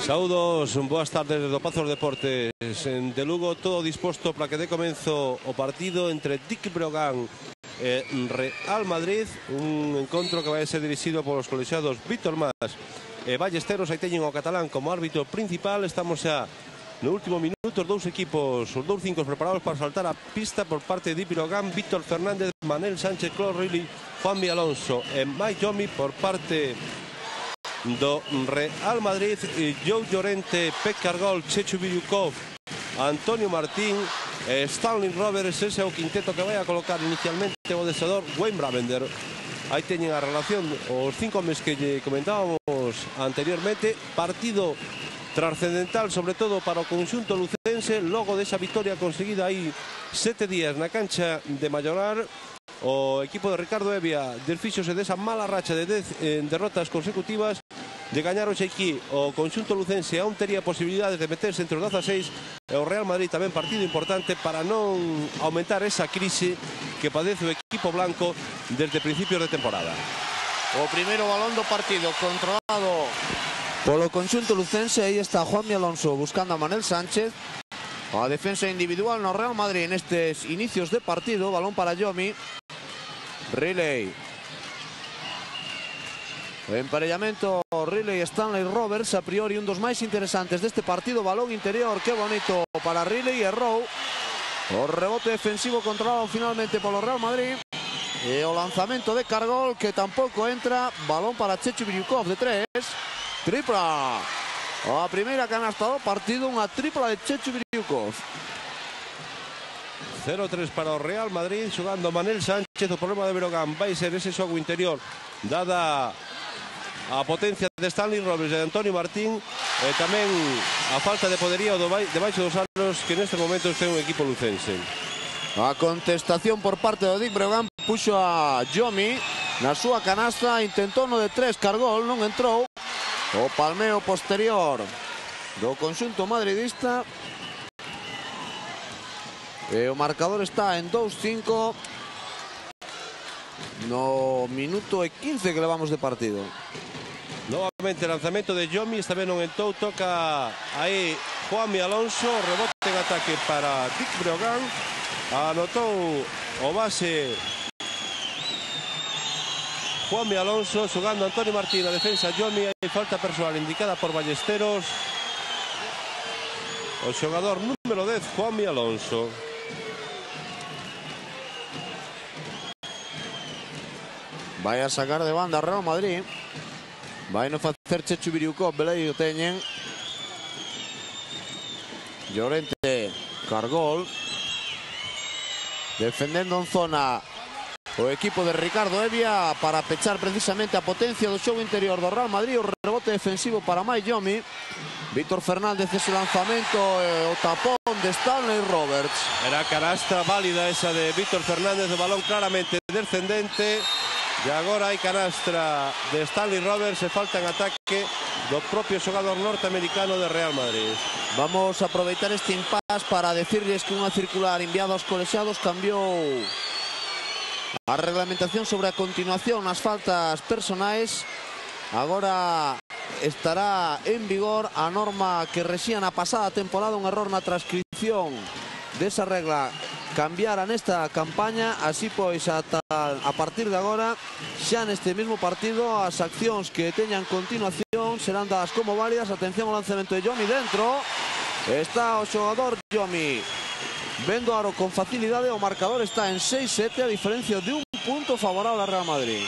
Saúdos, boas tardes do Pazos Deportes de Lugo, todo disposto para que dé comenzo o partido entre Dic Breogán e Real Madrid, un encontro que vai ser dirixido polos colexiados Víctor Mas e Ballesteros. Aí teñen o catalán como árbitro principal. Estamos xa no último minuto, os dous equipos, os dous cincos preparados para saltar a pista por parte de Dic Breogán. Víctor Fernández, Manel Sánchez, Claude Riley, Juanmi Alonso e Mike Yomi por parte do Real Madrid. Joe Llorente, Pep Cargol, Chechu Biryukov, Antonio Martín, Stanley Roberts. Ese é o quinteto que vai a colocar inicialmente o adestrador Wayne Bravender. Aí teñen a relación os 5 homes que lle comentábamos anteriormente. Partido trascendental sobre todo para o conxunto lucense logo desa victoria conseguida aí 7 días na cancha de Mallorar. O equipo de Ricardo Evia desfíxose desa mala racha de 10 derrotas consecutivas. De gañar hoxe aquí o conxunto lucense aún tería posibilidades de meterse entre os 16 e o Real Madrid tamén partido importante para non aumentar esa crise que padece o equipo blanco desde principios de temporada. O primeiro balón do partido controlado polo conxunto lucense. Aí está Juanmi Alonso buscando a Manel Sánchez. A defensa individual no Real Madrid nestes inicios de partido. Balón para Yomi. Riley. O emparellamento Riley e Stanley Roberts, a priori un dos máis interesantes deste partido. Balón interior, que bonito para Riley e Rowe. O rebote defensivo controlado finalmente polo Real Madrid. E o lanzamento de Cargol, que tampouco entra. Balón para Chechu Biryukov de 3. Tripla. A primeira canasta do partido, unha tripla de Chechu Biryukov. 0-3 para o Real Madrid, xogando Manel Sánchez. O problema de Breogán vai ser ese xogo interior, dada a potencia de Stanley Roberts e de Antonio Martín, e tamén a falta de poderío debaixo dos aros que neste momento ten un equipo lucense. A contestación por parte do Dic Breogán puxo a Yomi na súa canasta, intentou no de 3 Cargol, non entrou. O palmeo posterior do conxunto madridista. E o marcador está en 2-5 no minuto e 15 que levamos de partido. Novamente lanzamento de Yomi, esta vez non entrou, toca aí Juanmi Alonso, rebote en ataque para Dic Breogán. Anotou o base Juanmi Alonso, xogando Antonio Martín, a defensa Yomi. Hai falta personal indicada por Ballesteros. O xogador número 10, Juanmi Alonso. Vai a sacar de banda Real Madrid. Vai no facer Chechu Biryukov, velei o teñen. Llorente, Cargol. Defendendo en zona o equipo de Ricardo Evia para pechar precisamente a potencia do xogo interior do Real Madrid. O rebote defensivo para Mike Yomi. Víctor Fernández, ese lanzamento e o tapón de Stanley Roberts. Era canastra válida esa de Víctor Fernández, o balón claramente descendente. E agora hai canastra de Stanley Roberts e falta en ataque do propio xogador norteamericano de Real Madrid. Vamos a aproveitar este impasse para decirles que unha circular enviada aos colexiados cambiou a reglamentación sobre a continuación nas faltas personais. Agora estará en vigor a norma que rexía na pasada temporada. Un error na transcripción desa regla cambiara nesta campaña. Así pois, a partir de agora, xa neste mesmo partido, as accións que teñan continuación serán dadas como válidas. Atención ao lanzamento de Yomi dentro. Está o xogador Yomi vendo aro con facilidade. O marcador está en 6-7, a diferencia de un punto favorable a Real Madrid.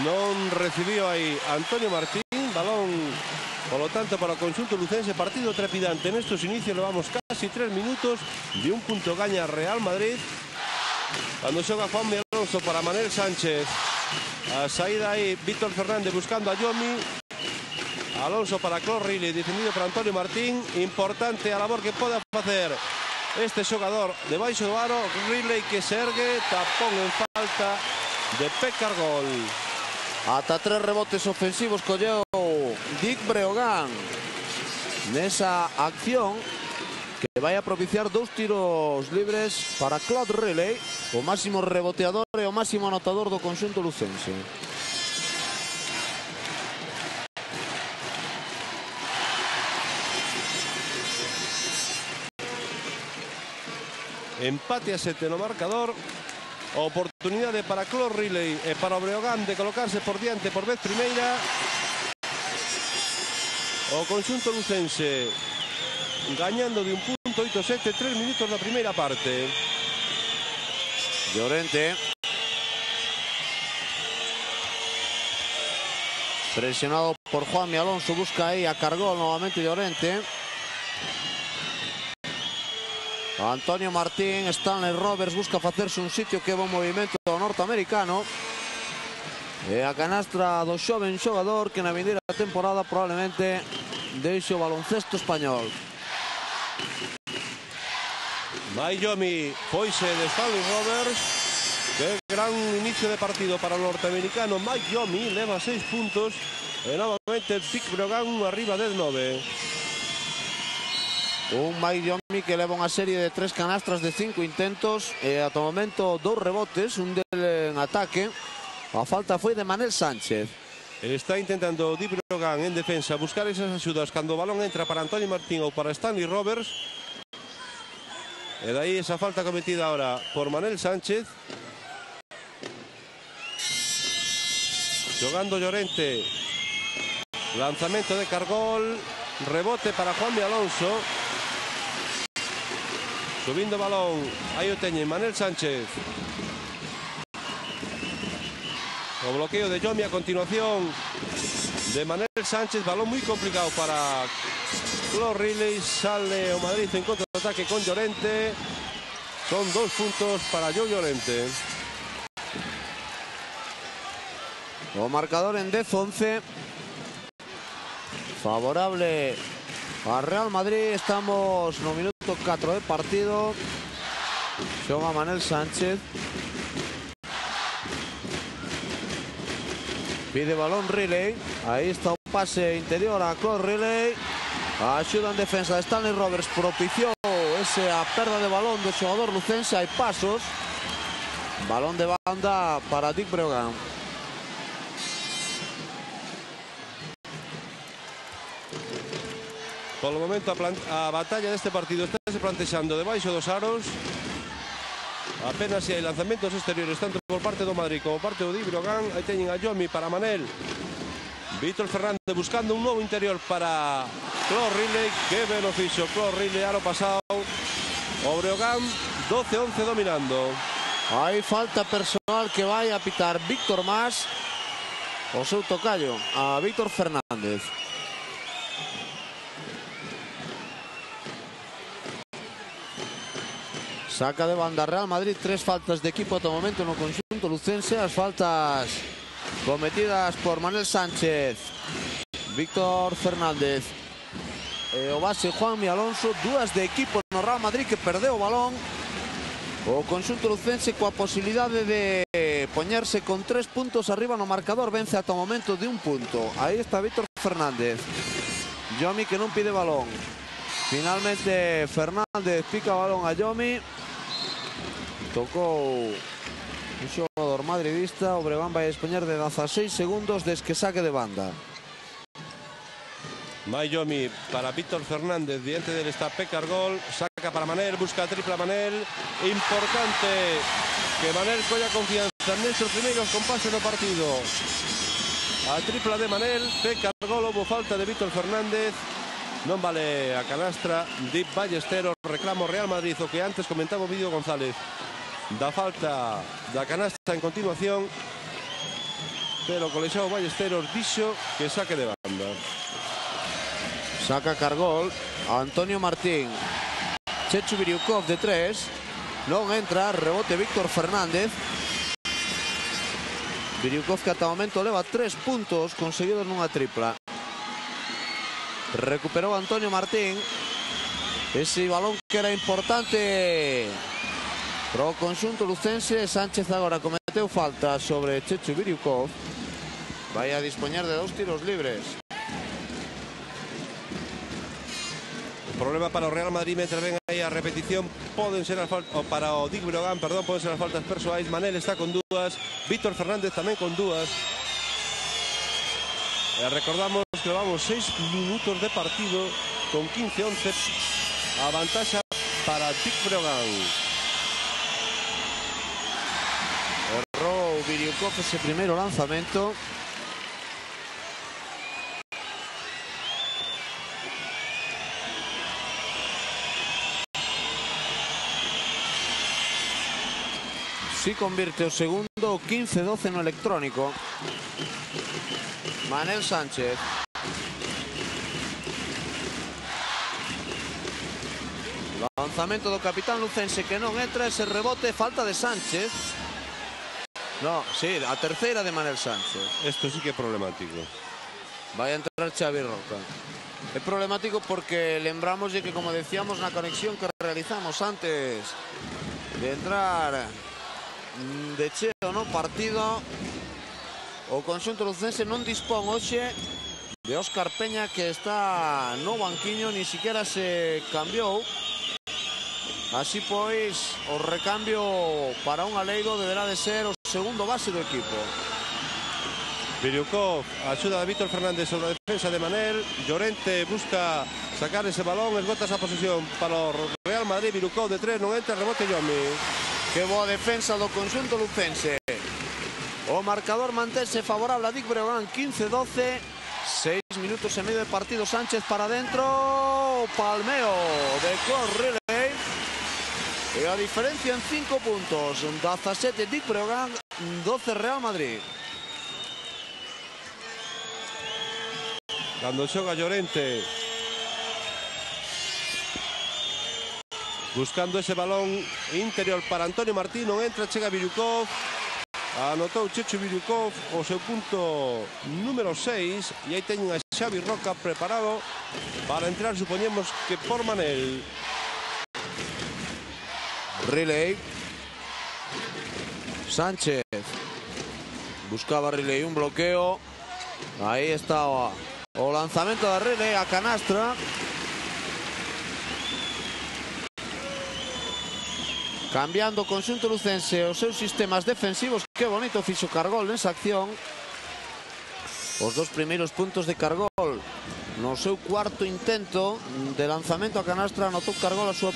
Non recibiu aí Antonio Martín, balón polo tanto para o conxunto lucense. Partido trepidante nestos inicios, levamos casi 3 minutos. De un punto gaña Real Madrid cando xoga Juanmi Alonso para Manel Sánchez. A saída aí Víctor Fernández buscando a Yomi. Alonso para Claude Riley, defendido por Antonio Martín. Importante a labor que pode facer este xogador debaixo do aro. Riley que se ergue, tapón en falta de Pep Cargol. Ata 3 rebotes ofensivos colleu Dic Breogán nesa acción, que vai a propiciar 2 tiros libres para Claude Riley, o máximo reboteador e o máximo anotador do conxunto lucense. Empate a 7 no marcador. Oportunidade para Clos Riley e para o Breogán de colocarse por diante por vez primeira. O conxunto lucense gañando de 1.87, 3 minutos na primeira parte. Llorente. Presionado por Juanmi Alonso, busca aí a Cargol novamente Llorente. Antonio Martín, Stanley Roberts busca facerse un sitio, que bon movimento do norteamericano. E a canastra do xoven xogador que na vindeira temporada probablemente deixe o baloncesto español. Mayomi foise de Stanley Roberts. Que gran inicio de partido para o norteamericano. Mayomi leva 6 puntos. E novamente Dick Breogán arriba de 9. Un Mayomi que leva unha serie de 3 canastras de 5 intentos e ata o momento 2 rebotes, un del en ataque. A falta foi de Manel Sánchez. Está intentando Dick Breogán en defensa buscar esas axudas cando o balón entra para Antonio Martín ou para Stanley Roberts. E dai esa falta cometida ahora por Manel Sánchez. Jogando Llorente. Lanzamento de Cargol. Rebote para Juanmi Alonso. Subindo balón, aí o teñen Manel Sánchez. O bloqueo de Yomi a continuación de Manel Sánchez. Balón moi complicado para Clos Riley. Sale o Madrid en contraataque con Llorente. Son 2 puntos para Joe Llorente. O marcador en 10-11. Favorable a Real Madrid. Estamos no minuto 4 de partido. Xoga Manel Sánchez. Pide balón Riley. Aí está o pase interior a Clos Riley. A axuda en defensa de Stanley Roberts propiciou esa perda de balón do xogador lucense. Hai pasos. Balón de banda para Dick Breogán. Por o momento a batalla deste partido está se plantexando debaixo dos aros. Apenas se hai lanzamentos exteriores tanto por parte do Madrid como por parte do Dick Breogán. Aí teñen a Yomi para Manel. Víctor Fernández buscando un novo interior para Clos Riley. Que ben o fixo Clos Riley ano pasado. O Breogán 12-11 dominando. Hai falta personal que vai a pitar Víctor Mas. O seu tocayo a Víctor Fernández. Saca de banda Real Madrid. 3 faltas de equipo ata o momento no conxunto lucense. As faltas cometidas por Manel Sánchez, Víctor Fernández e o base Juanmi Alonso. 2 de equipo no Real Madrid, que perdeu o balón. O conxunto lucense coa posibilidade de poñerse con 3 puntos arriba no marcador. Vence ata o momento de 1 punto. Aí está Víctor Fernández. Yomi que non pide balón. Finalmente Fernández pica o balón a Yomi. Tocou un xogador madridista. O Breogán vai dispoñer de 16 segundos desde que saque de banda. Mayomi para Víctor Fernández. Diante del está Cargol. Saca para Manel. Busca a tripla Manel. Importante que Manel colla confianza nestes primeiros compases do partido. A tripla de Manel. Cargol. Houve falta de Víctor Fernández. Non vale a canastra. Dip Ballesteros. Reclamo Real Madrid. O que antes comentaba o Vídeo González. Da falta da canastra en continuación. Pero o colexiado Ballesteros dixo que saque de banda. Saca Cargol. Antonio Martín. Chechu Biriukov de 3. Non entra. Rebote Víctor Fernández. Biriukov que ata o momento leva 3 puntos conseguidos nunha tripla. Recuperou Antonio Martín. Ese balón que era importante pro conxunto lucense. Sánchez agora cometeu falta sobre Chechu Biriukov. Vai a dispoñer de 2 tiros libres. Problema para o Real Madrid mentre ven aí a repetición. Poden ser as faltas para o Dick Breogán, perdón, poden ser as faltas persoais. Manel está con 2, Víctor Fernández tamén con 2. Recordamos que vamos 6 minutos de partido con 15-11. A vantaxa para Dick Breogán. Biukov ese primeiro lanzamento. Si convirte o segundo, 15-12 no electrónico. Manel Sánchez. Lanzamento do capitán lucense que non entra, ese rebote, falta de Sánchez. No, sí, a terceira de Manel Sánchez. Esto sí que é problemático. Vai a entrar Xavi Roca. É problemático porque lembramos de que, como decíamos na conexión que realizamos antes de entrar de cheo no partido, o conxunto lucense non dispón hoxe de Óscar Peña, que está no banquiño, ni siquiera se cambiou. Así pois, o recambio para un aleiro deberá de ser o segundo base do equipo. Biukov, axuda de Víctor Fernández sobre a defensa de Manel. Llorente busca sacar ese balón, esgota esa posesión para o Real Madrid. Biukov de 3, non entra, rebote Yomi. Que boa defensa do conxunto lucense. O marcador mantense favorable a Dick Breogán, 15-12. 6 minutos e medio de partido. Sánchez para dentro. Palmeo de Cor Riley. E a diferencia en 5 puntos. 17 Dick Breogán, 12 Real Madrid. Cando xoga Llorente, buscando ese balón interior para Antonio Martín, non entra, chega Biukov. Anotou Checho Biukov o seu punto número 6 e aí teñen a Xavi Roca preparado para entrar, supoñemos que por Manel. Riley. Sánchez. Buscaba Riley un bloqueo. Aí está o lanzamento de Riley a canastra. Cambiando o conxunto lucense os seus sistemas defensivos. Que bonito fixo Cargol nesa acción. Os dos primeiros puntos de Cargol no seu cuarto intento de lanzamento a canastra. Anotou Cargol a súa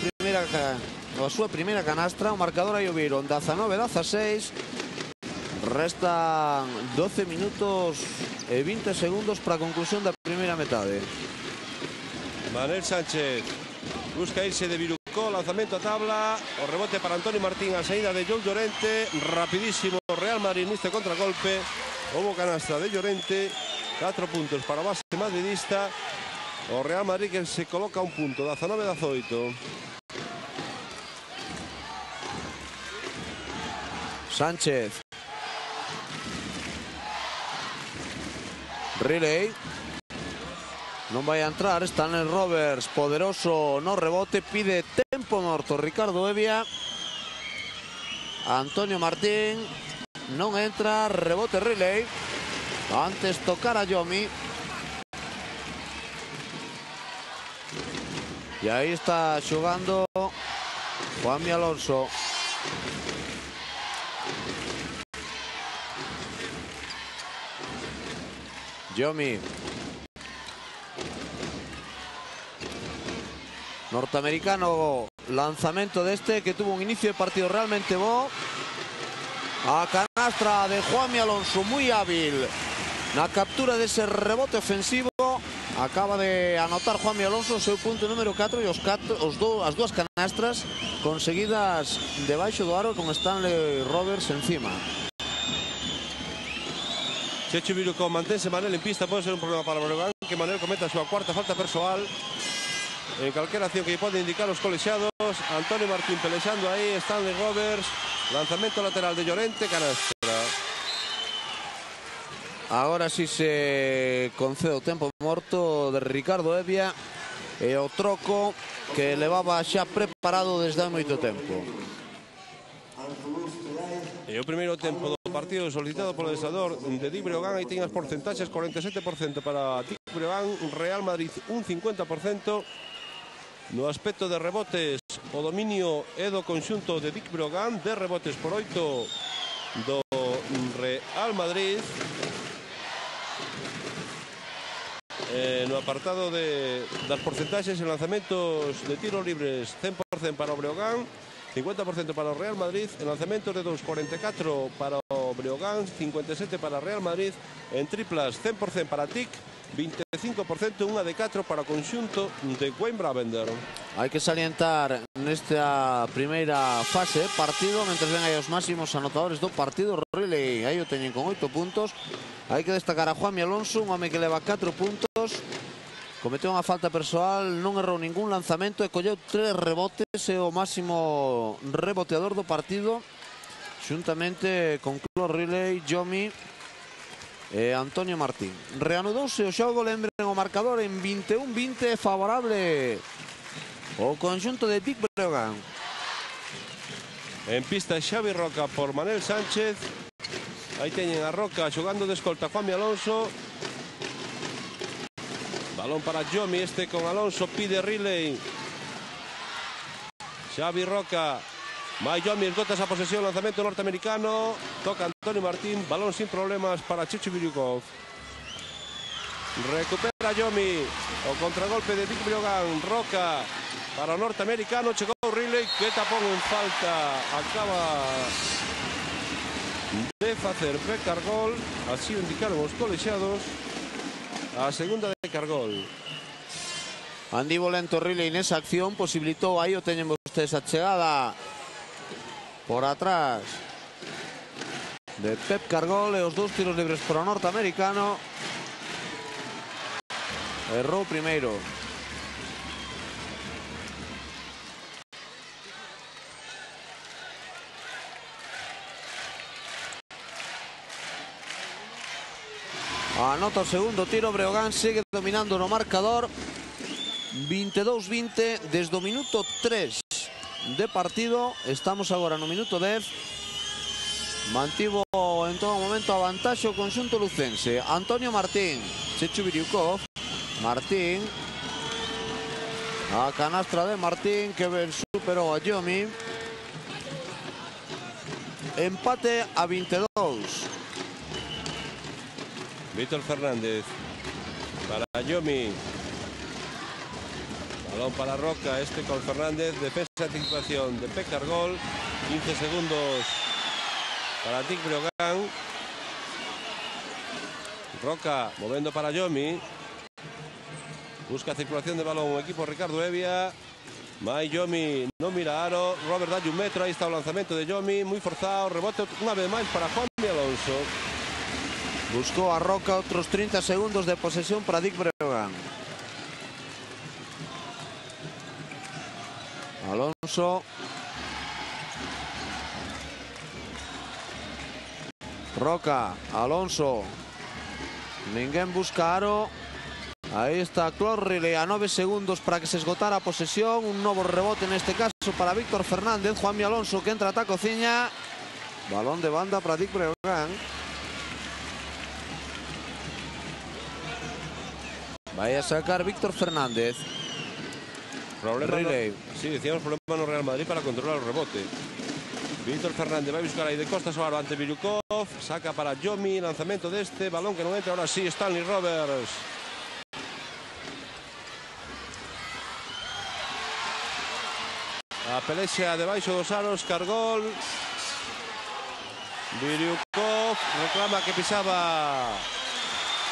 primeira canastra. O marcador aí o viron 19-16. Restan 12 minutos e 20 segundos para a conclusión da primeira metade. Manel Sánchez busca irse de Biukov, lanzamento a tabla, o rebote para Antonio Martín, a saída de Joe Llorente, rapidísimo Real Madrid neste contragolpe. Houbo canastra de Llorente, 4 puntos para o base madridista. O Real Madrid que se coloca un punto, 19-18. Sánchez. Riley. Non vai a entrar Stanley Roberts, poderoso no rebote, pide tempo morto Ricardo Evia. Antonio Martín non entra, rebote Riley. Antes tocar a Yomi. E aí está xogando Juanmi Alonso. Yomi. Norteamericano, lanzamento deste que tuvo un inicio de partido realmente bo. A canastra de Juanmi Alonso, moi hábil na captura dese rebote ofensivo. Acaba de anotar Juanmi Alonso o seu punto número 4 e as dúas canastras conseguidas debaixo do aro con Stanley Roberts encima. Checho Biukov mantense Manel en pista, pode ser un problema para Breogán, que Manel cometa a súa cuarta falta persoal. En calquera acción que pode indicar os colexiados. Antonio Martín pelexando aí, Stanley Roberts, lanzamento lateral de Llorente, canastra. Agora si se concede o tempo morto de Ricardo Evia e o troco que levaba xa preparado desde hai moito tempo. E o primeiro tempo do partido solicitado polo adestrador de Dick Breogán, aí ten as porcentaxes, 47% para Dick Breogán, Real Madrid un 50%. No aspecto de rebotes, o dominio é do conxunto de Dick Breogán, 10 rebotes por 8 do Real Madrid. No apartado das porcentaxes en lanzamentos de tiros libres, 100% para o Breogán, 50% para o Real Madrid, en lanzamentos de 2, 44 para o o Breogán, 57 para Real Madrid. En triplas 100% para TIC, 25% unha de 4 para o conxunto de Wayne Bravender. Hai que salientar nesta primeira fase partido, mentre ven aí os máximos anotadores do partido. Riley aí o teñen con 8 puntos. Hai que destacar a Juanmi Alonso, un home que leva 4 puntos. Cometeu unha falta persoal, non errou ningún lanzamento e colleu 3 rebotes, é o máximo reboteador do partido, xuntamente con Clor Riley, Yomi e Antonio Martín. Reanudouse o xogo, lembren o marcador en 21-20, favorable o conxunto de Dick Breogán. En pista Xavi Roca por Manel Sánchez. Aí teñen a Roca xogando de escolta Juanmi Alonso. Balón para Yomi, este con Alonso, pide Riley. Xavi Roca. Mai Yomi esgota esa posesión, lanzamento norteamericano. Toca Antonio Martín, balón sin problemas para Chechu Biriukov. Recupera Yomi, o contragolpe de Dick Breogán. Roca para o norteamericano, chegou Riley, que tapón en falta. Acaba de facer Pecargol, así o indicaron os colexiados. A segunda de Cargol. Andivo lento Riley nesa acción, posibilitou, aí o teñen vostedes, a chegada por atrás de Pep Cargol e os 2 tiros libres para o norteamericano. Errou primeiro. Anota o segundo tiro, Breogán sigue dominando no marcador. 22-20 desde o minuto 3 de partido. Estamos agora no minuto 10. Mantivo en todo momento a vantaxe o conxunto lucense. Antonio Martín, Chechu Biriukov. Martín. A canastra de Martín, que superou a Yomi. Empate a 22. Víctor Fernández para Yomi. Balón para Roca, este con Fernández. Defensa de anticipación de Pecargol. 15 segundos para Dick Breogán. Roca movendo para Yomi. Busca circulación de balón o equipo Ricardo Evia. Mai Yomi non mira aro. Robert dalle un metro. Aí está o lanzamento de Yomi. Moi forzado. Rebote unha vez máis para Juanmi Alonso. Buscou a Roca, outros 30 segundos de posesión para Dick Breogán. Alonso. Roca, Alonso. Ninguén busca aro. Aí está Clor Riley a 9 segundos para que se esgotara a posesión. Un novo rebote neste caso para Víctor Fernández. Juanmi Alonso que entra ata a cociña. Balón de banda para Dick Breogán. Vai a sacar Víctor Fernández. Problema Riley. Sí, decíamos problema no Real Madrid para controlar o rebote. Víctor Fernández vai buscar aí de costas o aro ante Biriukov. Saca para Yomi, lanzamento deste. Balón que non entra, ahora sí, Stanley Roberts. A pelexa debaixo dos aros, Cargol. Biriukov reclama que pisaba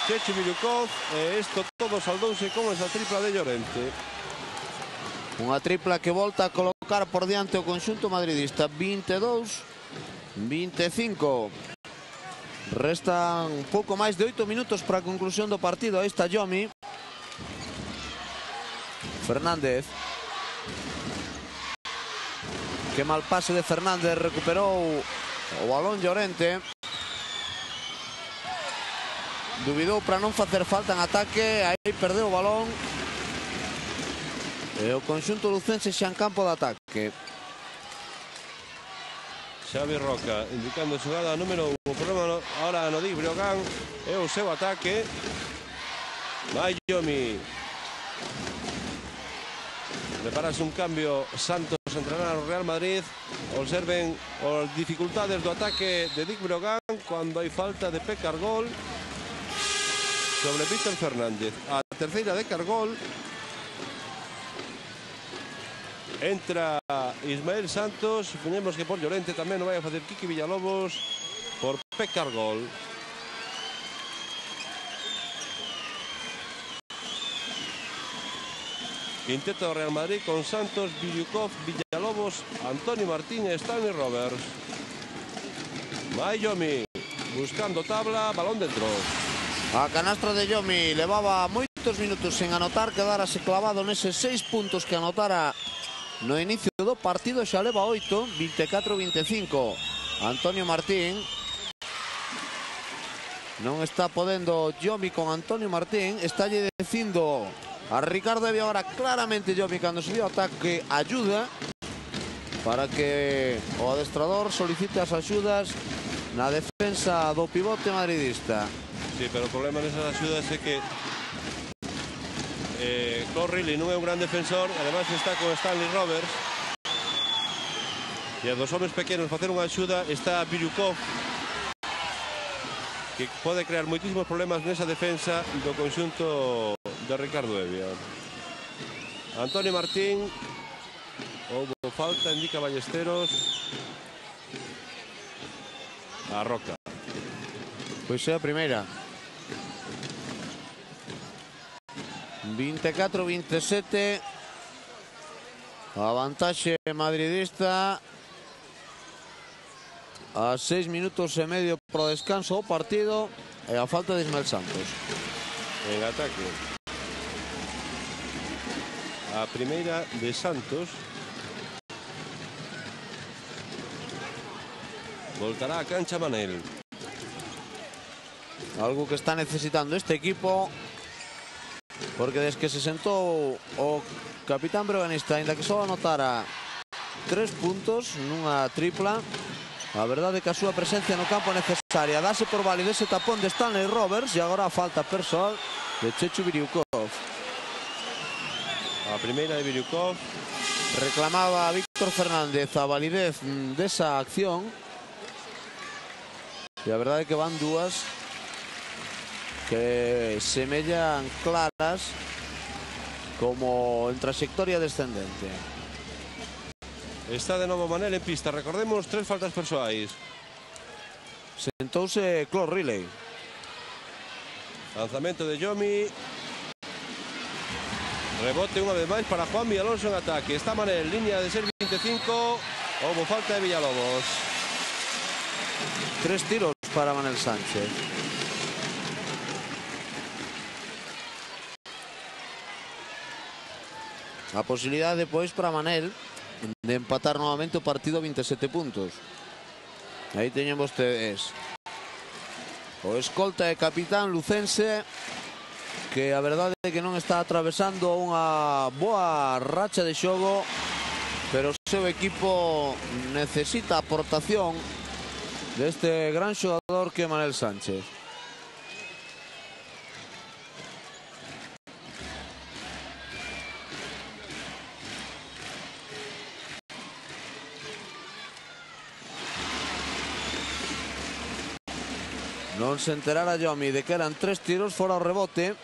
Chechu Biriukov, e isto todo saldouse con esa tripla de Llorente. Unha tripla que volta a colocar por diante o conxunto madridista. 22-25. Restan un pouco máis de 8 minutos para a conclusión do partido. Aí está Yomi. Fernández. Que mal pase de Fernández. Recuperou o balón Llorente. Duvidou para non facer falta en ataque. Aí perdeu o balón. E o conxunto lucense xa en campo de ataque. Xavi Roca indicando xogada número 1. O problema ahora no Dick Breogán é o seu ataque. Vai Yomi. Preparase un cambio Santos a entrenar o Real Madrid. Observen as dificultades do ataque de Dick Breogán cando hai falta de Pecargol sobre Víctor Fernández. A terceira de Cargol. Entra Ismael Santos. Supoñemos que por Llorente tamén non vai a facer Kiki Villalobos. por Pecargol. Quinteto de Real Madrid con Santos, Biriukov, Villalobos, Antonio Martín e Stanley Roberts. Yomi buscando tabla, balón dentro. A canastra de Yomi levaba moitos minutos sen anotar, quedarase clavado neses 6 puntos que anotara no inicio do partido, xa leva 8, 24-25. Antonio Martín. Non está podendo Yomi con Antonio Martín, está lle dicindo a Ricardo Evia agora claramente Yomi cando subiu o ataque ayuda para que o adestrador solicite as axudas na defensa do pivote madridista. Sí, pero o problema nesas axudas é que Claude Riley non é un gran defensor, además está con Stanley Roberts, e a dos homes pequenos facer unha axuda está Biriukov, que pode crear moitísimos problemas nesa defensa do conxunto de Ricardo Evia. Antonio Martín, houve falta, indica Ballesteros. A Roca. Pois é a primeira. 24-27. A vantaxe madridista. A 6 minutos e medio pro descanso do partido. E a falta de Ismael Santos. En ataque. A primeira de Santos. Voltará a cancha Manel. Algo que está necesitando este equipo, porque desde que se sentou o capitán breoganista, ainda que só anotara 3 puntos nunha tripla, a verdade é que a súa presencia no campo é necesaria. Dase por válido ese tapón de Stanley Roberts e agora a falta persoal de Chechu Biriukov. A primeira de Biriukov. Reclamaba a Víctor Fernández a validez desa acción. E a verdade é que van dúas que semellan claras como en trayectoria descendente. Está de novo Manel en pista. Recordemos 3 faltas persoais. Sentouse Claude Riley. Lanzamento de Yomi. Rebote unha vez máis para Juan Alonso en ataque. Está Manel, línea de ser 25. Houve falta de Villalobos. 3 tiros para Manel Sánchez. A posibilidade depois para Manel de empatar novamente o partido a 27 puntos. Aí teñen vostedes o escolta e capitán lucense, que a verdade é que non está atravesando unha boa racha de xogo, pero o seu equipo necesita a aportación deste gran xogador que é Manel Sánchez. Non se enterara Yomi de que eran 3 tiros fora o rebote.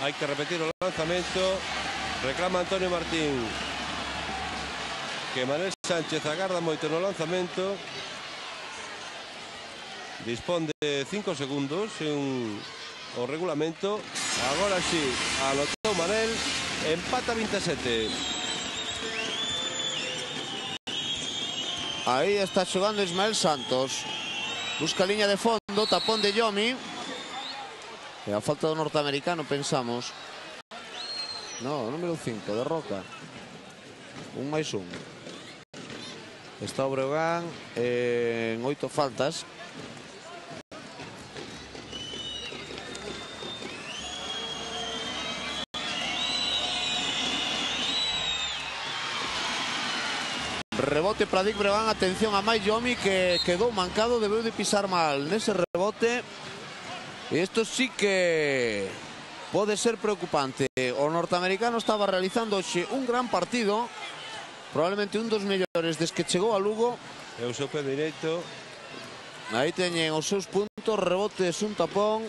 Hai que repetir o lanzamento. Reclama Antonio Martín que Manel Sánchez agarda moito no lanzamento. Dispón de 5 segundos en o regulamento. Agora sí, anotou Manel. Empata 27. Aí está xogando Ismael Santos. Busca liña de fondo, tapón de Yomi. E a falta do norteamericano, pensamos. No, número 5, de Roca. 1+1. Está o Breogán en 8 faltas. Rebote para Dick Breogán. Atención a Yomi, que quedou mancado, debeu de pisar mal nese rebote. E isto sí que pode ser preocupante. O norteamericano estaba realizando hoxe un gran partido, probablemente un dos mellores desde que chegou a Lugo. É o seu pé direito. Aí teñen os seus puntos, rebotes, un tapón.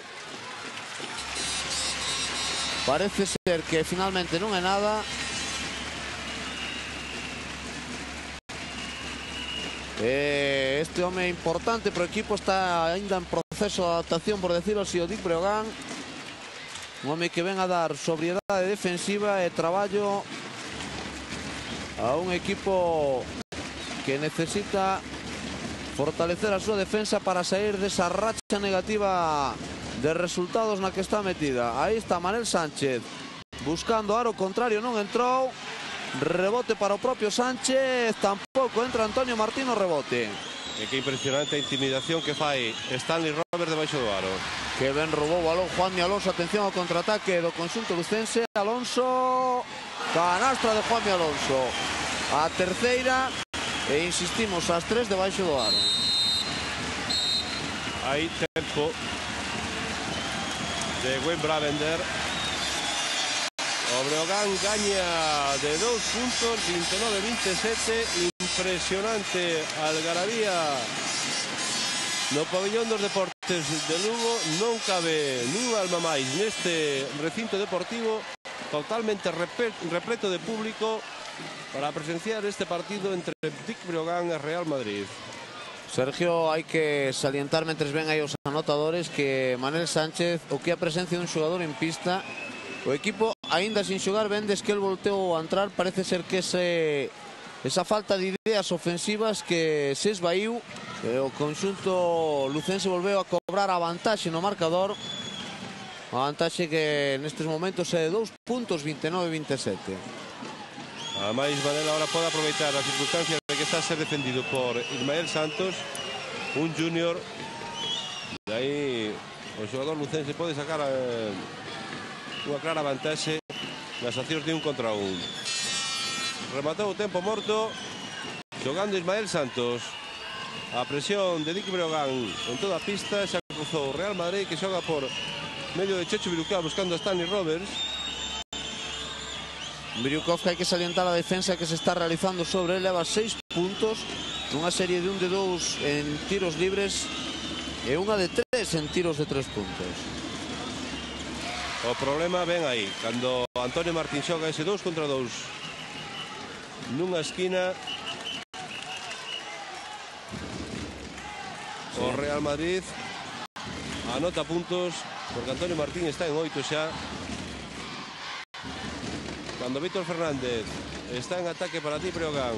Parece ser que finalmente non é nada. Este home importante para o equipo está ainda en proceso de adaptación, por decirlo así, o Dick Breogán. Un home que ven a dar sobriedade defensiva e traballo a un equipo que necesita fortalecer a súa defensa para sair desa racha negativa de resultados na que está metida. Aí está Manel Sánchez buscando aro contrario, non entrou. Rebote para o propio Sánchez, tampouco entra Antonio Martín no rebote. E que impresionante a intimidación que fai Stanley Roberts debaixo do aro. Que ben roubou o balón Juanmi Alonso. Atención ao contraataque do conxunto lucense. Alonso, canastra de Juanmi Alonso. A terceira e insistimos, as 3 debaixo do aro. Hai tempo de Wayne Bravender. O Breogán gaña de 2 puntos, 29-27. Impresionante algarabía no pabellón dos deportes de Lugo. Non cabe nin alma máis neste recinto deportivo, totalmente repleto de público para presenciar este partido entre Dick Breogán e Real Madrid. Sergio, hai que salientar mentres ven aí os anotadores que Manel Sánchez, o que a presencia dun xogador en pista, o equipo aínda sin xogar, vendes que el volteou a entrar. Parece ser que esa falta de ideas ofensivas que se esvaiu. O conxunto lucense volveu a cobrar a vantaxe no marcador. A vantaxe que nestes momentos é de 2 puntos, 29-27. Ademais, Manel ahora pode aproveitar a circunstancia de que está a ser defendido por Ismael Santos, un júnior. De aí o xogador lucense pode sacar unha clara vantaxe nas accións de 1 contra 1. Rematou o tempo morto xogando Ismael Santos. A presión de Dick Breogán en toda a pista. Xa cruzou o Real Madrid, que xoga por medio de Checho Virucá buscando a Stanley Roberts. Virucov, que hai que salientar a defensa que se está realizando sobre ele. Leva 6 puntos nunha serie de 1 de 2 en tiros libres e unha de 3 en tiros de 3 puntos. O problema ven aí, cando Antonio Martín xoga ese 2 contra 2 nunha esquina. O Real Madrid anota puntos porque Antonio Martín está en 8 xa. Cando Víctor Fernández está en ataque para Dick Breogán,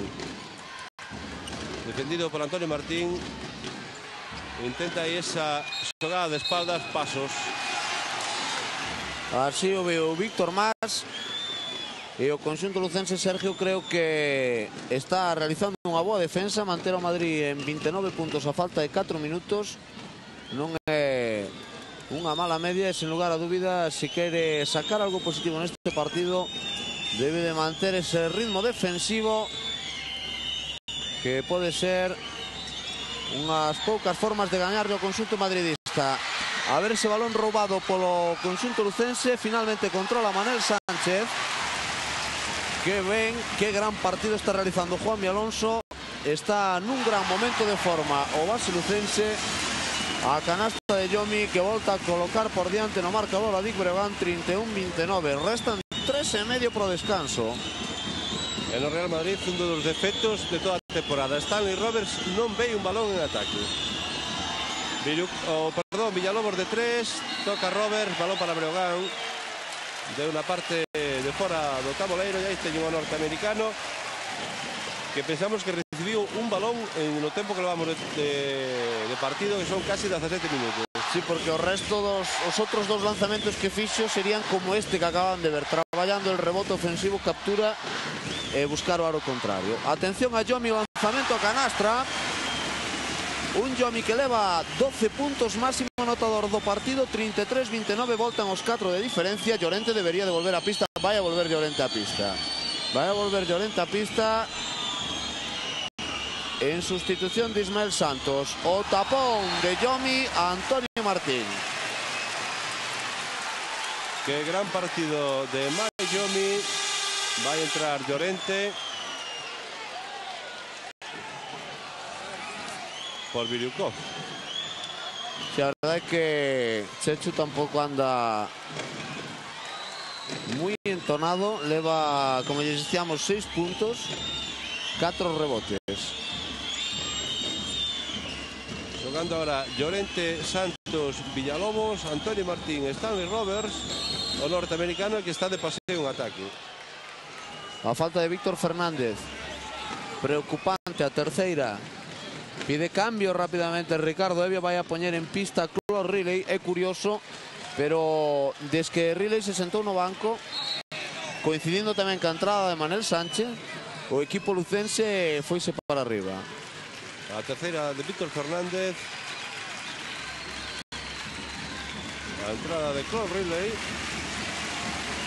defendido por Antonio Martín, intenta aí esa xogada de espaldas, pasos. Así o veo Víctor Mas. E o conxunto lucense, Sergio, creo que está realizando unha boa defensa. Manter o Madrid en 29 puntos a falta de 4 minutos non é unha mala media, e sen lugar a dúbida, se quere sacar algo positivo neste partido, debe de manter ese ritmo defensivo, que pode ser unhas poucas formas de gañar ao conxunto madridista. A ver ese balón roubado polo conxunto lucense. Finalmente controla Manel Sánchez. Que ben, que gran partido está realizando Juanmi Alonso. Está nun gran momento de forma o base lucense. A canasta de Yomi, que volta a colocar por diante no marcador a Dick Breogán, 31-29. Restan 3,5 pro descanso. En o Real Madrid, un dos defectos de toda a temporada. Stanley Roberts non ve un balón en ataque. Villalobos de 3, toca Roberts, balón para Breogán, de unha parte de fora do tabuleiro. E aí teño un norteamericano que pensamos que recibiu un balón en o tempo que levamos de partido, que son casi 17 minutos. Sí, porque o resto os outros 2 lanzamentos que fixo serían como este que acaban de ver, traballando el rebote ofensivo, captura e buscar o aro contrario. Atención a Yomi, o lanzamento a canastra. Un Yomi que leva 12 puntos, máximo anotador do partido, 33-29, voltan os 4 de diferencia. Llorente debería de volver a pista. Vai a volver Llorente a pista. Vai a volver Llorente a pista en sustitución de Ismael Santos. O tapón de Yomi a Antonio Martín. Qué gran partido de Mike Yomi. Va a entrar Llorente por Virucov. Sí, la verdad es que Chechu tampoco anda muy entonado, leva, como ya decíamos, 6 puntos, 4 rebotes. Jugando ahora Llorente, Santos, Villalobos, Antonio Martín, Stanley Roberts, o norteamericano, que está de paseo en ataque. A falta de Víctor Fernández, preocupante a terceira. Pide cambio rápidamente Ricardo Evia, vai a poñer en pista Claude Riley. É curioso, pero desde que Riley se sentou no banco, coincidindo tamén ca entrada de Manel Sánchez, o equipo lucense foise para arriba. A terceira de Víctor Fernández. A entrada de Claude Riley.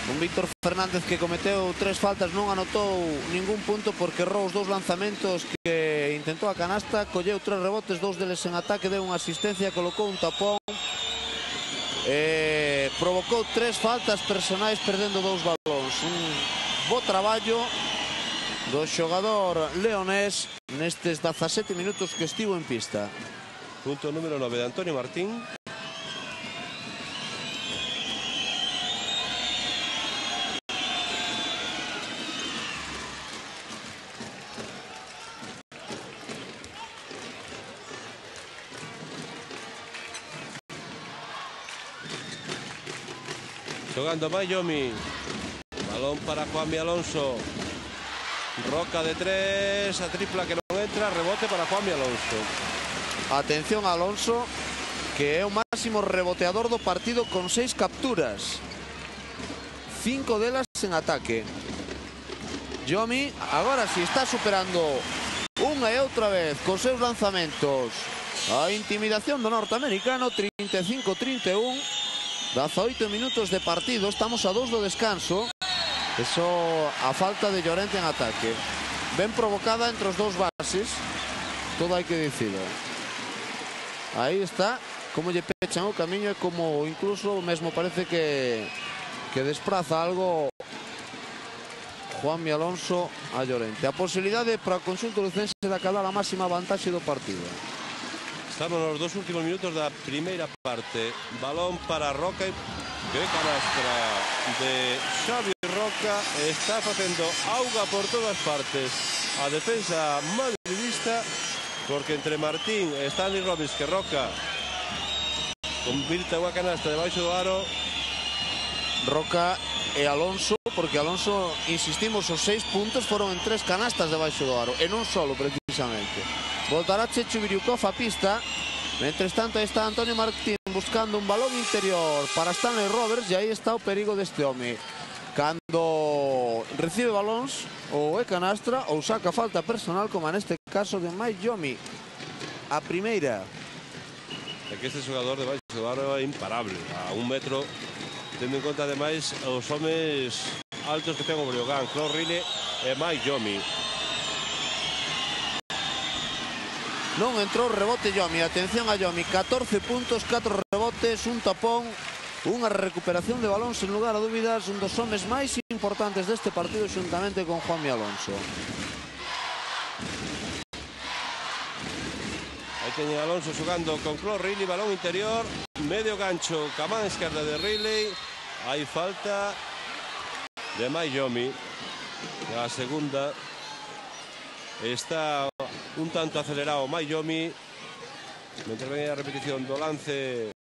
Un Víctor Fernández que cometeu 3 faltas, non anotou ningún punto porque errou os 2 lanzamentos que intentou a canasta, colleu 3 rebotes, 2 deles en ataque, deu unha asistencia, colocou un tapón, provocou 3 faltas personais perdendo 2 balóns. Un bo traballo do xogador leonés nestes 17 minutos que estivo en pista. Punto número 9 de Antonio Martín. Jugando Mayomi. Balón para Juanmi Alonso. Roca de 3, a tripla que non entra, rebote para Juanmi Alonso. Atención a Alonso, que é o máximo reboteador do partido con 6 capturas. 5 delas en ataque. Yomi agora si está superando unha e outra vez cos seus lanzamentos a intimidación do norteamericano. 35-31. 18 minutos de partido, estamos a 2 do descanso. Eso a falta de Llorente en ataque. Ben provocada entre os 2 bases, todo hai que dicilo. Aí está, como lle pechan o camiño, e como incluso mesmo parece que despraza algo Juanmi Alonso a Llorente. A posibilidade para o conxunto lucense de acabar a máxima vantaxe do partido. Estamos nos 2 últimos minutos da primeira parte. Balón para Roca. Que canastra de Xavi Roca. Está facendo auga por todas partes a defensa madridista, porque entre Martín e Stanley Roberts, que Roca convirta unha canastra debaixo do aro. Roca e Alonso, porque Alonso, insistimos, os 6 puntos foron en 3 canastas debaixo do aro, e non solo precisamente. Voltará Chechu Biriukov a pista. Mentres tanto, aí está Antonio Martín buscando un balón interior para Stanley Roberts, e aí está o perigo deste home. Cando recibe balóns, ou é canastra ou saca falta personal, como neste caso de Mike Yomi. A primeira. É que este xogador debaixo do aro é imparable, a 1 metro, tendo en conta ademais os homes altos que ten o Breogán, Claude Riley e Mike Yomi. Non entrou rebote Yomi, atención a Yomi, 14 puntos, 4 rebotes, un tapón, unha recuperación de balón sen lugar a dúbidas, un dos homes máis importantes deste partido xuntamente con Juanmi Alonso. Aí teñen Alonso xogando con Claude Riley, balón interior, medio gancho, camán esquerda de Riley, hai falta de Mike Yomi. A segunda está un tanto acelerado Mike Yomi, mentre ven a repetición do lance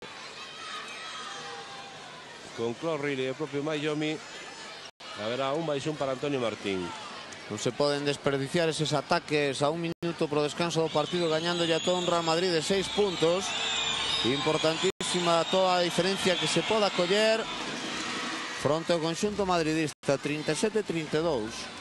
con Claude Riley e o propio Mike Yomi. Haberá un baixón para Antonio Martín. Non se poden desperdiciar eses ataques a 1 minuto pro descanso do partido, gañando ya todo un Real Madrid de 6 puntos. Importantísima toda a diferencia que se poda coller fronte ao conxunto madridista. 37-32.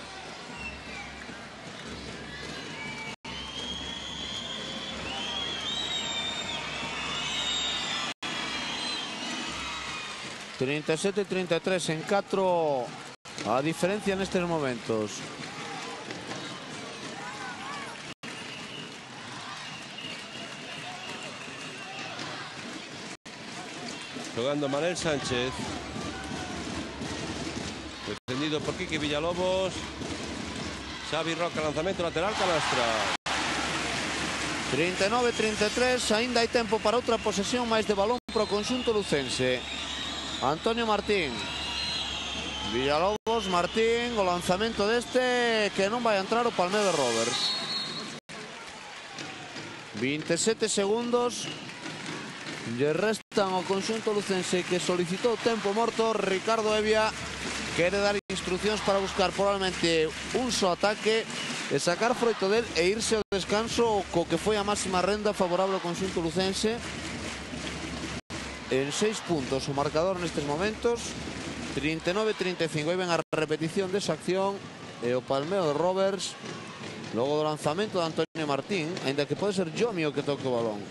...37-33 en 4 a diferencia nestes momentos. Jugando Manel Sánchez, defendido por Quique Villalobos. Xavi Roca, lanzamento lateral, canastra. 39-33, aínda hai tempo para outra posesión máis de balón para o conxunto lucense. Antonio Martín. Villalobos, Martín, o lanzamento deste que non vai entrar o palmeo de Roberts. 27 segundos lle restan ao conxunto lucense que solicitou tempo morto. Ricardo Evia quere dar instruccións para buscar probablemente un só ataque e sacar froito del e irse ao descanso co que foi a máxima renda favorable ao conxunto lucense. En 6 puntos o marcador nestes momentos, 39-35. Aí ven a repetición desa acción e o palmeo de Roberts logo do lanzamento de Antonio Martín, ainda que pode ser Yomi o que toque o balón.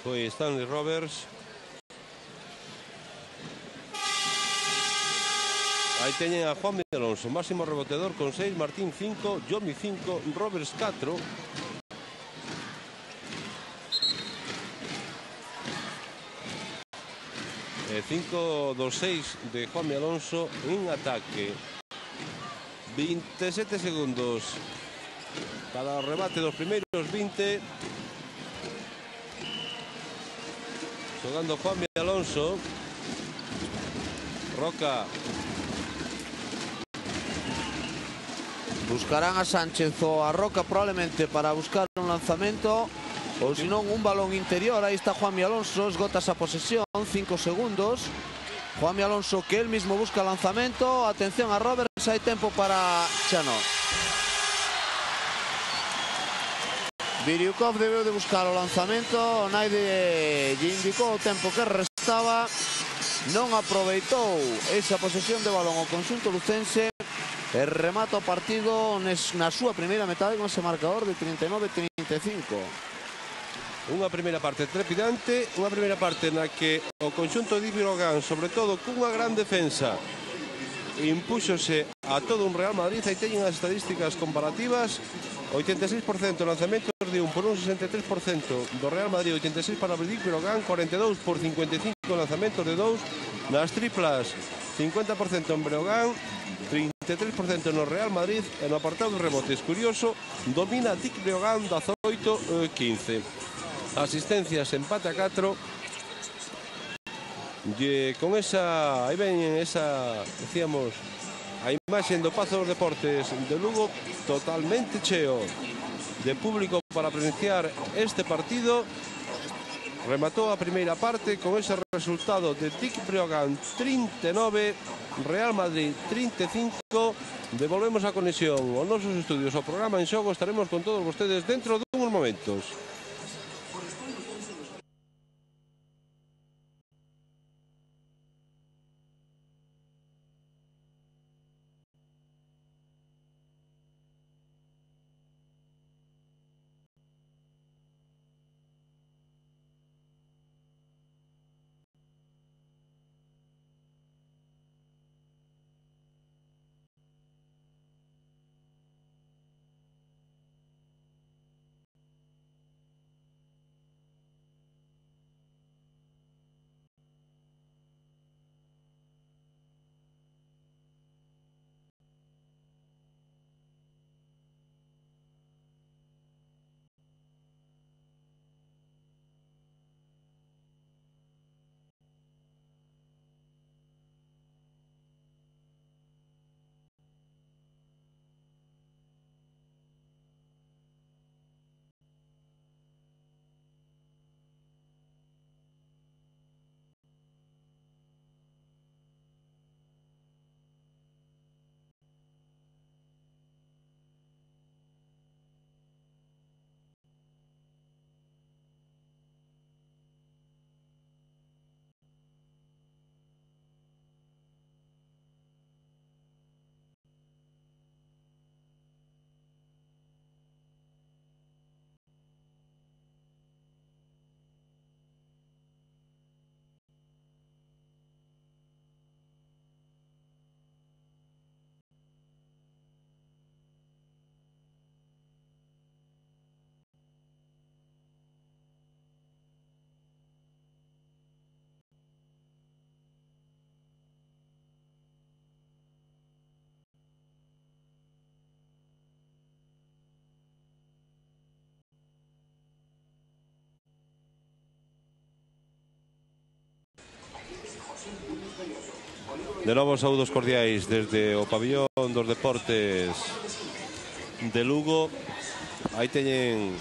Foi Stanley Roberts. Aí teñen a Juanmi Alonso, máximo reboteador con 6, Martín 5, Yomi 5, Roberts 4. E 5 dos 6 de Juanmi Alonso en ataque. 27 segundos para o remate dos primeiros 20. Jugando Juanmi Alonso. Roca. Buscarán a Sánchez ou a Roca probablemente para buscar un lanzamento ou senón un balón interior. Aí está Juanmi Alonso, esgota esa posesión, 5 segundos. Juanmi Alonso que él mismo busca lanzamento. Atención a Roberts, hai tempo para Chano. Biriukov debeu de buscar o lanzamento, Naide lle indicou o tempo que restaba, non aproveitou esa posesión de balón o conxunto lucense e remata o partido na súa primeira metade con ese marcador de 39-35. Unha primeira parte trepidante, unha primeira parte na que o conxunto de Breogán, sobre todo cunha gran defensa, impúxose a todo un Real Madrid. Aí teñen as estadísticas comparativas: 86% lanzamentos de un por un 63% do Real Madrid, 86 para Dick Breogán, 42 por 55 lanzamentos de 2. Nas triplas, 50% en Breogán, 33% no Real Madrid. E no apartado de rebotes, curioso, domina Dick Breogán 18-15. Asistencias, empate a 4. E con esa, aí ven esa, decíamos, a imaxe do Pazo dos Deportes de Lugo totalmente cheo de público para presenciar este partido. Rematou a primeira parte con ese resultado de Dick Breogán 39, Real Madrid 35. Devolvemos a conexión aos nosos estudios, ao programa En Xogo. Estaremos con todos vostedes dentro dunhos momentos. De novo, saúdos cordiais desde o pabillón dos deportes de Lugo. Aí teñen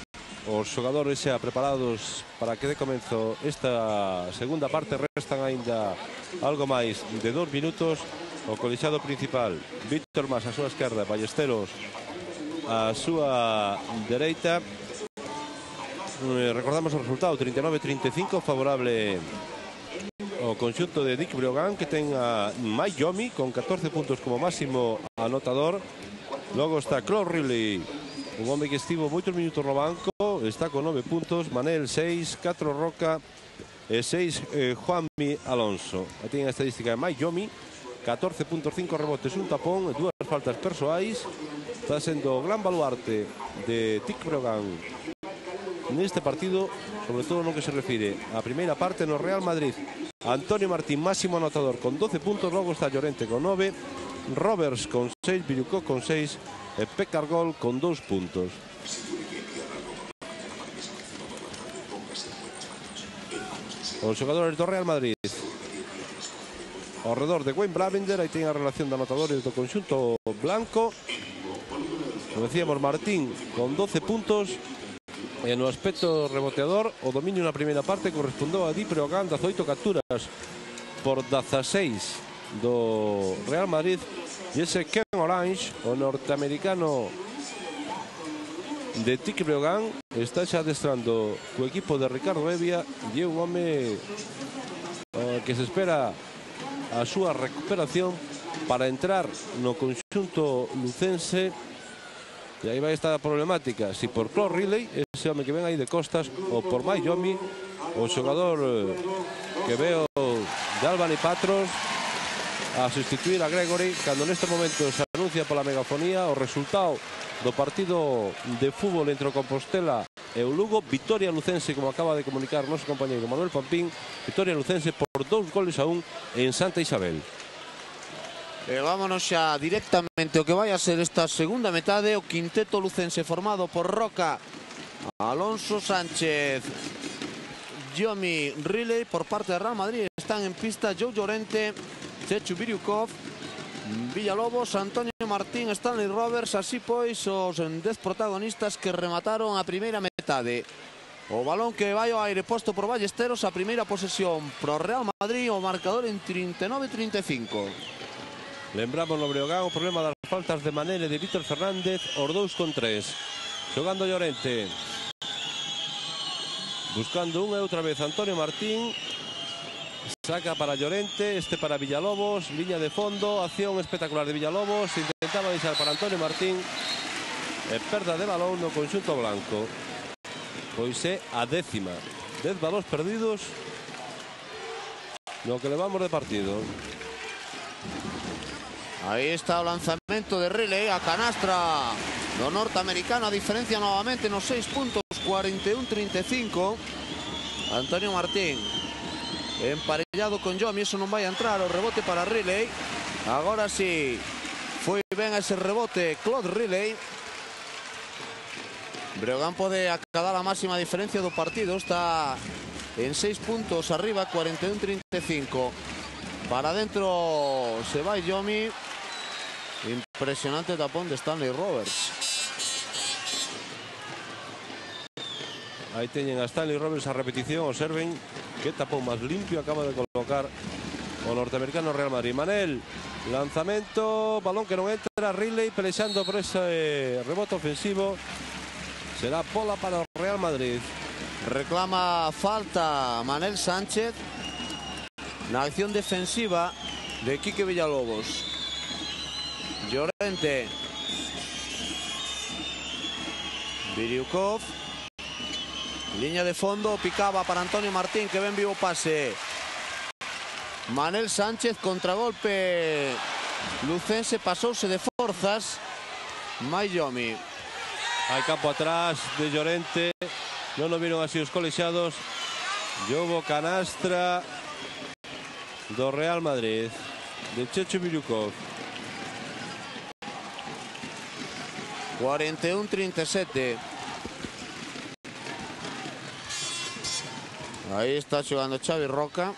os xogadores xa preparados para que de comenzo esta segunda parte. Restan aínda algo máis de 2 minutos. O colexado principal, Víctor Mas a súa esquerda, Ballesteros a súa dereita. Recordamos o resultado, 39-35, favorable o conxunto de Dick Breogán, que ten a Mike Yomi con 14 puntos como máximo anotador. Logo está Claude Riley, un home que estivo moitos minutos no banco, está con 9 puntos. Manel 6, 4 Roca e 6 Juanmi Alonso. Aí ten a estadística de Mike Yomi, 14.5 rebotes, un tapón e 2 faltas persoais. Está sendo o gran baluarte de Dick Breogán neste partido, sobre todo no que se refire a primeira parte no Real Madrid. Antonio Martín, máximo anotador con 12 puntos. Logo está Llorente con 9, Roberts con 6, Birucó con 6 e Pecargol con 2 puntos. Os xogadores do Real Madrid ao redor de Wayne Bravender. Aí ten a relación de anotadores do conxunto blanco. Como decíamos, Martín con 12 puntos. E no aspecto reboteador, o dominio na primeira parte correspondeu a Dick Breogán, 18 capturas por 16 do Real Madrid. E ese Ken Orange, o norteamericano de Dick Breogán, está xa adestrando co equipo de Ricardo Evia, e é un home que se espera a súa recuperación para entrar no conxunto lucense. E aí vai estar a problemática, si por Claude Riley, ese home que ven aí de costas, ou por Mike Yomi, o xogador que veo de Albany Patros a sustituir a Gregory, cando neste momento se anuncia pola megafonía o resultado do partido de fútbol entre o Compostela e o Lugo. Vitoria lucense, como acaba de comunicar o noso compañeiro Manuel Pampín, vitoria lucense por 2-1 en Santa Isabel. E vámonos xa directamente o que vai a ser esta segunda metade. O quinteto lucense formado por Roca, Alonso, Sánchez, Yomi, Riley. Por parte de Real Madrid están en pista Joe Llorente, Chechu Biriukov, Villalobos, Antonio Martín, Stanley Roberts. Así pois os 10 protagonistas que remataron a primeira metade. O balón que vai ao aire posto por Ballesteros. A primeira posesión pro Real Madrid, o marcador en 39-35. Lembramos no Breogán o problema das faltas de Manel e de Víctor Fernández, os 2 con 3. Xogando Llorente, buscando unha e outra vez Antonio Martín. Saca para Llorente, este para Villalobos, liña de fondo, acción espectacular de Villalobos. Intentaba deixar para Antonio Martín e perda de balón no conxunto blanco. Pois é a 10ª. 10 balóns perdidos no que levamos de partido. Aí está o lanzamento de Riley, a canastra do norteamericano. A diferencia novamente nos 6 puntos, 41-35. Antonio Martín emparellado con Yomi, eso non vai a entrar. O rebote para Riley. Agora sí, foi ben ese rebote Claude Riley. Breogán pode acadar a máxima diferencia do partido. Está en 6 puntos arriba, 41-35. Para adentro se vai Yomi. Impresionante tapón de Stanley Roberts. Aí teñen a Stanley Roberts a repetición. Observen que tapón máis limpio acaba de colocar o norteamericano Real Madrid. Manel, lanzamento, balón que non entra. Riley pelexando por ese rebote ofensivo. Será bola para o Real Madrid. Reclama falta Manel Sánchez na acción defensiva de Quique Villalobos. Llorente, Biriukov, liña de fondo, picaba para Antonio Martín, que ven vivo pase. Manel Sánchez, contragolpe lucense, pasouse de forzas Mike Yomi. Hai campo atrás de Llorente, non o viron así os colexiados. E houbo canastra do Real Madrid, de Chechu Biriukov. 41-37. Aí está xogando Xavi Roca.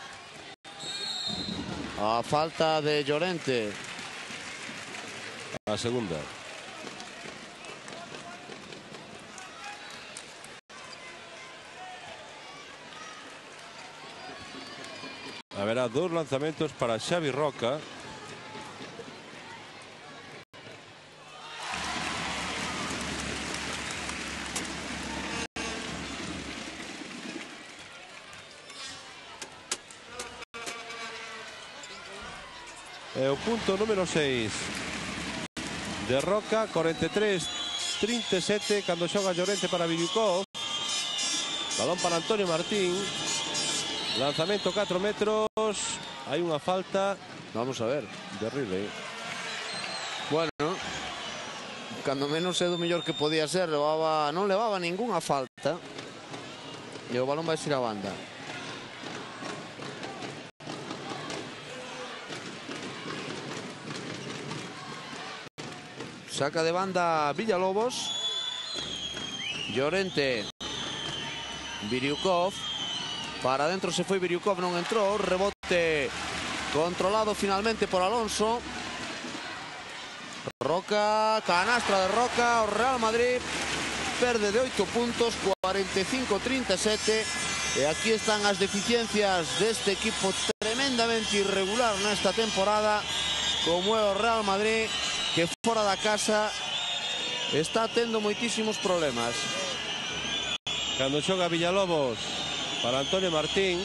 A falta de Llorente. A segunda. Haberá dos lanzamientos para Xavi Roca. O punto número 6 de Roca, 43-37 cando xoga Llorente para Viriukov. Balón para Antonio Martín. Lanzamento 4 metros. Hai unha falta. Vamos a ver. De Riley. Bueno, cando menos é do mellor que podía ser. Non levaba ningunha falta. E o balón vai ir a banda. Saca de banda Villalobos. Llorente. Viriukov. Para adentro se foi Viriukov, non entrou. Rebote controlado finalmente por Alonso. Roca, canastra de Roca. O Real Madrid perde de 8 puntos, 45-37. E aquí están as deficiencias deste equipo tremendamente irregular nesta temporada, como é o Real Madrid, que fora da casa está tendo moitísimos problemas. Cando xoga Villalobos para Antonio Martín,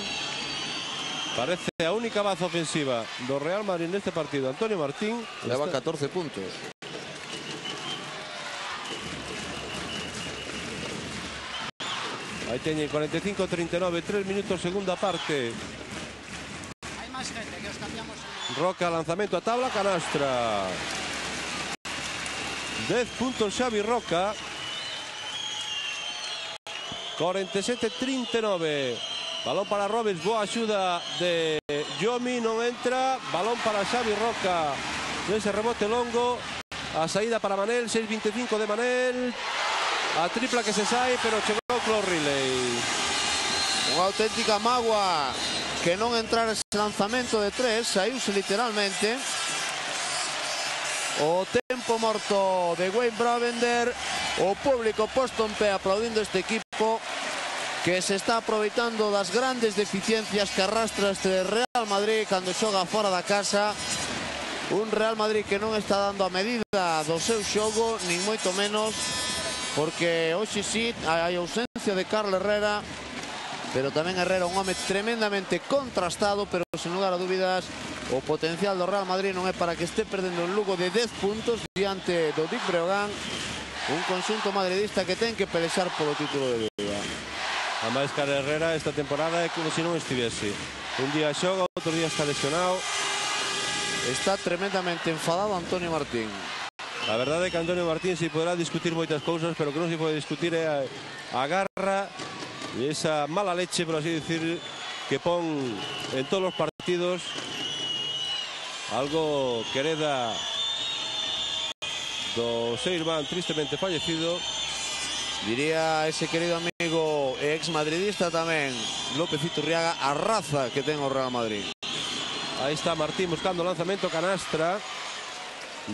parece a única baza ofensiva do Real Madrid neste partido. Antonio Martín leva 14 puntos. Aí teñen 45-39, 3 minutos segunda parte. Hai máis gente que os cambiamos. Roca, lanzamento a tabla, canastra. 10 puntos Xavi Roca. 47-39. Balón para Roberts, boa axuda de Yomi, non entra. Balón para Xavi Roca. Nese rebote longo. A saída para Manel, 6-25 de Manel. A tripla que se sai, pero chegou Claude Riley. Unha auténtica mágoa que non entrar ese lanzamento de 3. Saíuse literalmente. O tempo morto de Wayne Bravender. O público posto en pé aplaudindo este equipo que se está aproveitando das grandes deficiencias que arrastra este Real Madrid cando xoga fora da casa. Un Real Madrid que non está dando a medida do seu xogo, nin moito menos, porque hoxe sí hai ausencia de Carlos Herrera, pero tamén Herrera un home tremendamente contrastado, pero sen lugar a dúbidas o potencial do Real Madrid non é para que este perdendo en Lugo de 10 puntos diante do Dick Breogán, un conxunto madridista que ten que pelexar polo título de Liga. A máis Carlos Herrera esta temporada é como se non estivese. Un día xoga, outro día está lesionado. Está tremendamente enfadado Antonio Martín. A verdade é que Antonio Martín se poderá discutir moitas cousas, pero que non se pode discutir é a garra e esa mala leche, por así decir, que pon en todos os partidos, algo que hereda do seu irmán tristemente fallecido. Diría ese querido amigo e ex madridista tamén, López Iturriaga, a raza que ten o Real Madrid. Aí está Martín buscando lanzamento, canastra.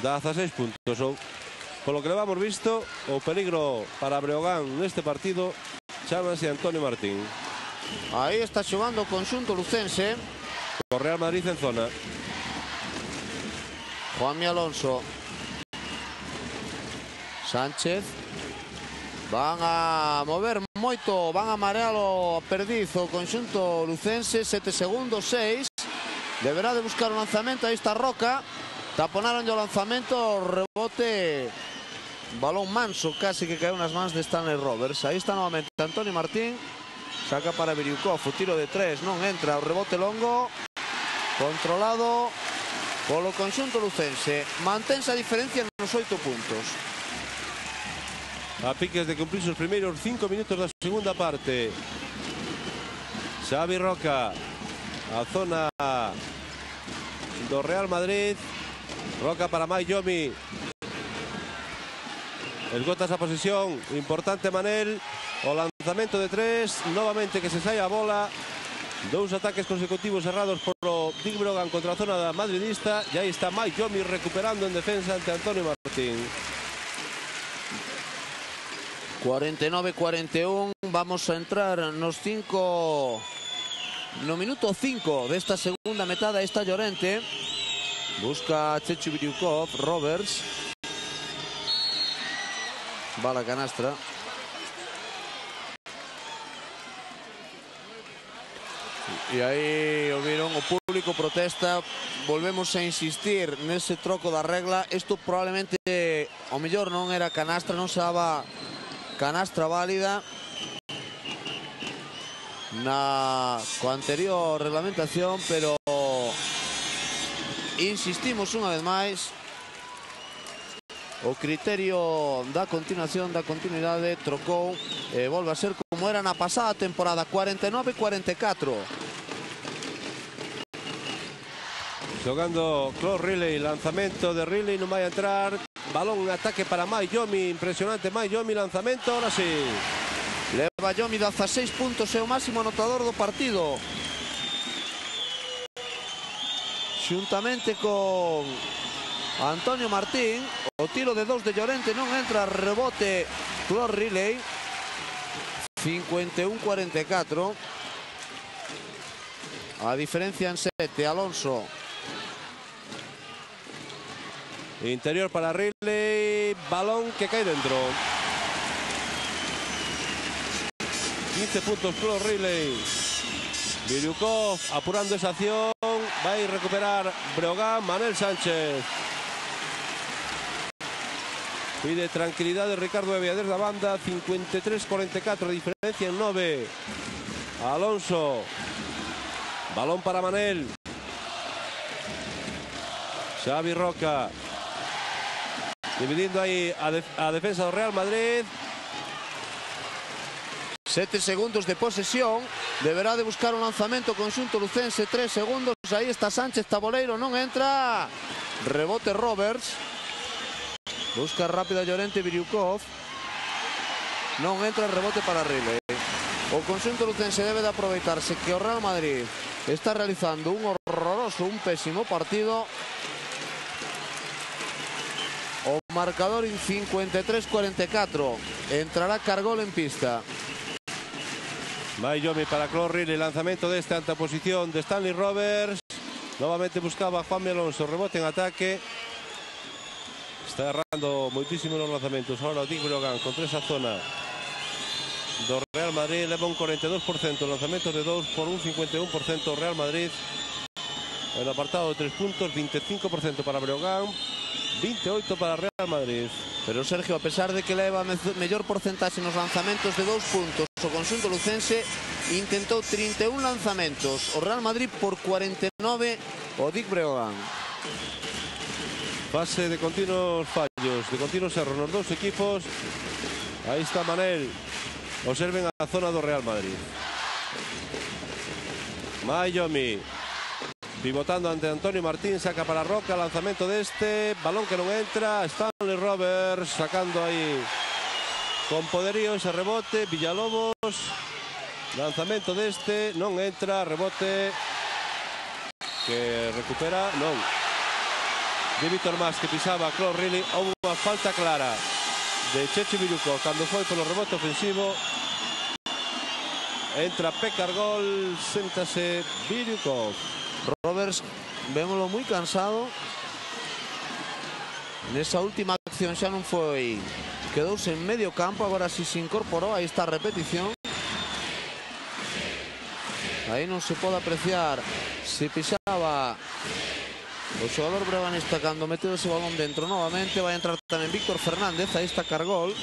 Da 16 puntos. Polo que levamos visto, o peligro para Breogán neste partido chámase Antonio Martín. Aí está xogando o conxunto lucense. O Real Madrid en zona. Juanmi Alonso. Sánchez. Van a mover moito, van a marealo a perdiz o conxunto lucense. 7 segundos, 6. Deberá de buscar un lanzamento, aí está Roca. Taponaron o lanzamento, rebote. Balón manso, casi que caeu nas mans de Stanley Roberts. Aí está novamente Antonio Martín. Saca para Viriukov, o tiro de 3, non entra. O rebote longo, controlado polo conxunto lucense. Mantense a diferencia nos 8 puntos. A piques de cumplir os primeiros 5 minutos da segunda parte. Xavi Roca, a zona do Real Madrid. Roca para Mike Yomi. Esgota esa posición. Importante Manel. O lanzamento de 3. Novamente que se sai a bola. Dous ataques consecutivos errados polo Dick Brogan contra a zona madridista. E aí está Mike Yomi recuperando en defensa ante Antonio Martín. 49-41. Vamos a entrar no minuto 5 desta segunda metade. Aí está Llorente. Busca Chechu Biriukov. Roberts. Va la canastra. E aí o viron, o público protesta. Volvemos a insistir nese troco da regla. Isto probablemente ao mellor non era canastra, non se daba canastra válida coa anterior reglamentación, pero insistimos unha vez máis. O criterio da continuación, da continuidade, trocou e volve a ser como era na pasada temporada. 49-44. Jogando Claude Riley, lanzamento de Riley, non vai a entrar. Balón, ataque para Mike Yomi, impresionante Mike Yomi, lanzamento, ahora sí. Leva Yomi 16 puntos, é o máximo anotador do partido. Xuntamente con Antonio Martín. O tiro de 2 de Llorente non entra, rebote Claude Riley. 51-44. A diferencia en 7, Alonso. Interior para Riley, balón que cae dentro. 15 puntos Claude Riley. Biriukov apurando esa acción. Va a ir a recuperar Brogan, Manel Sánchez. Pide tranquilidad de Ricardo Evia desde la banda. 53-44, diferencia en 9. Alonso. Balón para Manel. Xavi Roca. Dividindo aí a defensa do Real Madrid. 7 segundos de posesión. Deberá de buscar un lanzamento conxunto lucense. 3 segundos. Aí está Sánchez, Taboleiro non entra. Rebote Roberts. Busca rápida Llorente, Biriukov. Non entra, rebote para Riley. O conxunto lucense debe de aproveitarse que o Real Madrid está realizando un horroroso, un pésimo partido. O marcador en 53-44. Entrará Cargol en pista. Mike Yomi para Claude Riley, lanzamento de esta anteposición de Stanley Roberts. Nuevamente buscaba Juanmi Alonso, rebote en ataque. Está errando moitísimo los lanzamentos. Ahora Dick Brogan contra esa zona do Real Madrid. Leva un 42%, lanzamentos de 2 por un 51% Real Madrid. El apartado de 3 puntos, 25% para Brogan, 28 para Real Madrid. Pero Sergio, a pesar de que leva mellor porcentaxe nos lanzamentos de 2 puntos, o conxunto lucense intentou 31 lanzamentos. O Real Madrid por 49 o Dick Brogan. Fase de continuos fallos, de continuos errores nos dos equipos. Ahí está Manel. Observen a zona do Real Madrid. Mike Yomi. Pivotando ante Antonio Martín, saca para Roca, lanzamento de este, balón que non entra, Stanley Roberts sacando aí con poderío ese rebote, Villalobos, lanzamento de este, non entra, rebote que recupera, non. De Víctor Mas que pisaba a Claude Riley, houve unha falta clara de Chechu Biriukov cando foi polo rebote ofensivo. Entra Pekar Gol, séntase Biriukov. Roberts, vémoslo moi cansado. Nesa última acción xa non foi. Quedouse en medio campo, agora si se incorporou. Aí está a repetición. Aí non se pode apreciar se pisaba o xogador brevanista cando meteu ese balón dentro novamente. Vai entrar tamén Víctor Fernández. Aí está Cargol.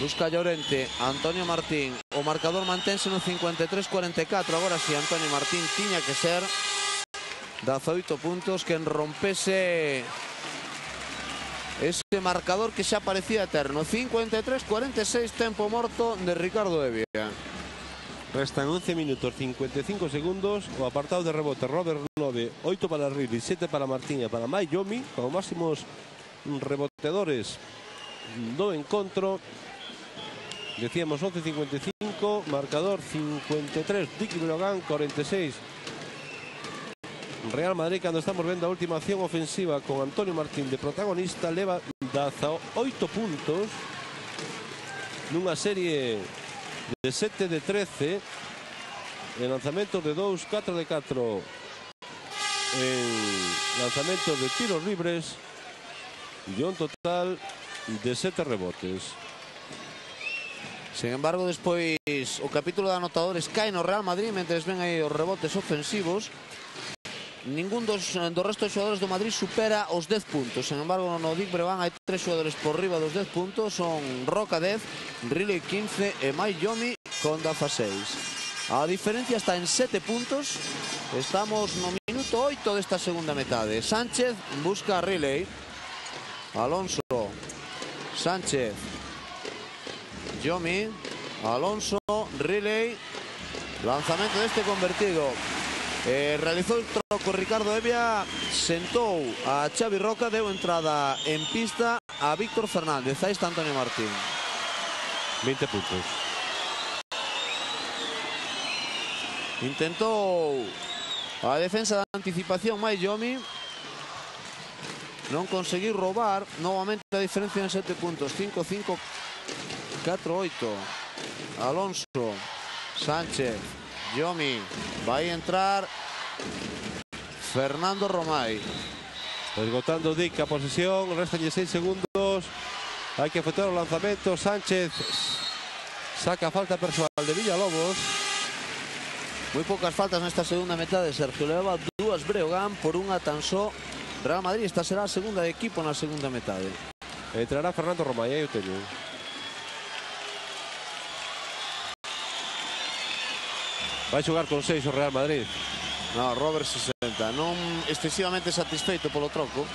Busca Llorente, Antonio Martín. O marcador mantense no 53-44. Agora si Antonio Martín tiña que ser 18 puntos que rompese ese marcador que xa parecía eterno. 53-46, tempo morto de Ricardo Evia. Restan 11 minutos, 55 segundos. O apartado de rebote, Robert 9, 8 para Riley, 7 para Martín e para Mike Yomi, como máximos reboteadores do encontro. Decíamos 11-55, marcador 53, Dick Brogan 46. Real Madrid, cando estamos vendo a última acción ofensiva con Antonio Martín de protagonista, leva 18 puntos nunha serie de 7 de 13 en lanzamentos de 2, 4 de 4 en lanzamentos de tiros libres e un total de 7 rebotes. Sin embargo, despois o capítulo de anotadores cae no Real Madrid mentres ven aí os rebotes ofensivos. Ningún dos resto de xogadores do Madrid supera os 10 puntos. Sin embargo, no Dick Breogán hai 3 xogadores por riba dos 10 puntos. Son Roca 10, Riley 15 e Mike Yomi con 16. A diferencia está en 7 puntos. Estamos no minuto 8 desta segunda metade. Sánchez busca a Riley. Alonso, Sánchez, Yomi, Alonso, Riley. Lanzamento deste convertido. Realizou el troco Ricardo Evia, sentou a Xavi Roca, deu entrada en pista a Víctor Fernández. Aí está Antonio Martín. 20 puntos. Intentou a defensa de anticipación Mike Yomi. Non conseguiu roubar. Novamente a diferencia en 7 puntos. 5-5, 4-8. Alonso, Sánchez, Yomi, vai entrar Fernando Romay. Esgotando Dick a posesión, restan 16 segundos. Hai que efectuar o lanzamento. Sánchez saca falta personal de Villalobos. Moi poucas faltas nesta segunda metade. Sergio leva 2 Breogán por unha tan só Real Madrid. Esta será a segunda de equipo na segunda metade. Entrará Fernando Romay, aí o teño. Vai xogar con 6 o Real Madrid. No, Robert 60. Non excesivamente satisfeito polo troco.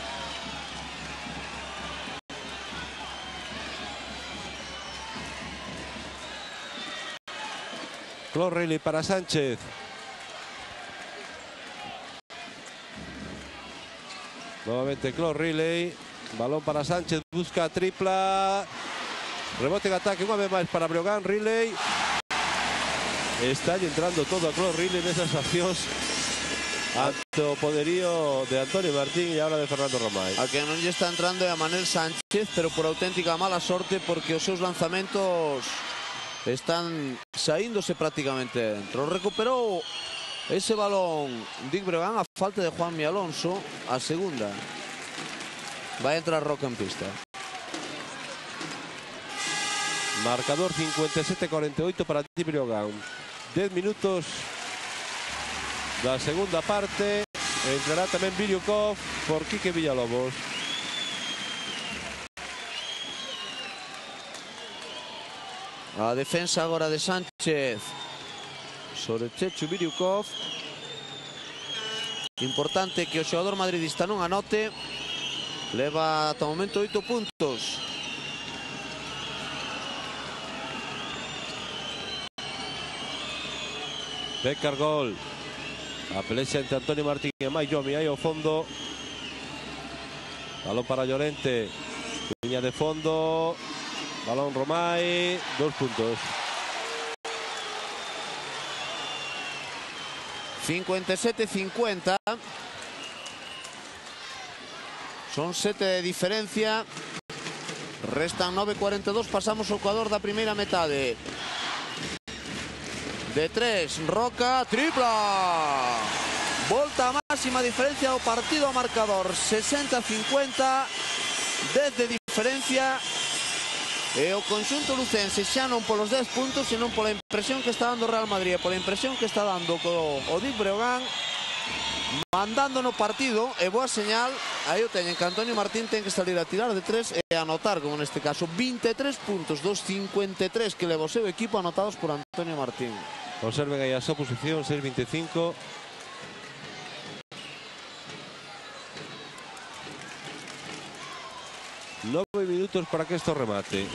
Claude Riley para Sánchez. Nuevamente Claude Riley. Balón para Sánchez. Busca tripla. Rebote en ataque. Unha vez máis para Breogán. Riley. Está entrando todo a Claude Riley nesas accións ante o poderío de Antonio Martín e ahora de Fernando Romay. A que non lle está entrando é a Manel Sánchez, pero por auténtica mala sorte, porque os seus lanzamentos están saíndose prácticamente dentro. Recuperou ese balón Dick Breogán a falta de Juanmi Alonso. A segunda vai entrar Roca en pista. Marcador 57-48 para Dick Breogán. 10 minutos da segunda parte. Entrará tamén Viliukov por Quique Villalobos. A defensa agora de Sánchez sobre Chechu Viliukov. Importante que o xogador madridista non anote. Leva ata o momento 8 puntos. Becar gol. A pelea entre Antonio Martín e Mike Yomi aí ao fondo. Balón para Llorente. Liña de fondo. Balón Romay. 2 puntos. 57-50. Son 7 de diferencia. Restan 9:42. Pasamos ao Ecuador da primeira metade. De 3, Roca, tripla. Volta a máxima diferencia do partido ao marcador. 60-50, 10 de diferencia. E o conxunto lucense xa non polos 10 puntos, senón pola impresión que está dando o Real Madrid, pola impresión que está dando o Dick Breogán, mandando no partido. E boa señal, aí o teñen, que Antonio Martín ten que salir a tirar de 3 e anotar, como neste caso. 23 puntos dos 53 que leva o seu equipo anotados por Antonio Martín. Observen aí a súa posición, 6-25. Nove minutos para que isto remate.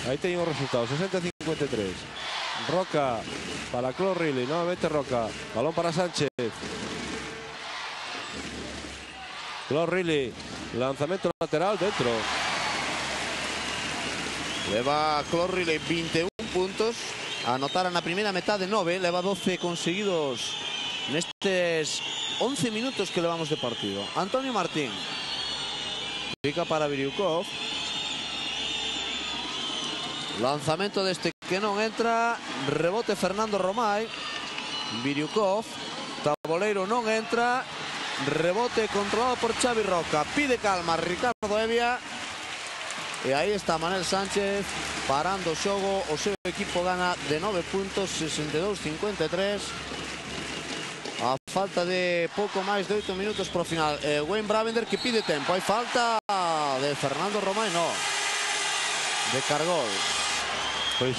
Aí teñen os resultados, 60-53. Roca para Claude Riley, novamente Roca. Balón para Sánchez. Claude Riley, lanzamento lateral dentro. Leva Claude Riley 21 puntos. Anotaran na primeira metade 9, leva 12 conseguidos nestes 11 minutos que levamos de partido. Antonio Martín. Pica para Biriukov. Lanzamento deste que non entra. Rebote Fernando Romay. Biriukov. Taboleiro non entra. Rebote controlado por Xavi Roca. Pide calma Ricardo Evia. E aí está Manel Sánchez parando o xogo. O seu equipo gana de 9 puntos, 62-53. A falta de pouco máis de 8 minutos para o final. Wayne Bravender que pide tempo. Hai falta de Fernando Romay, no. De Cargol. Pois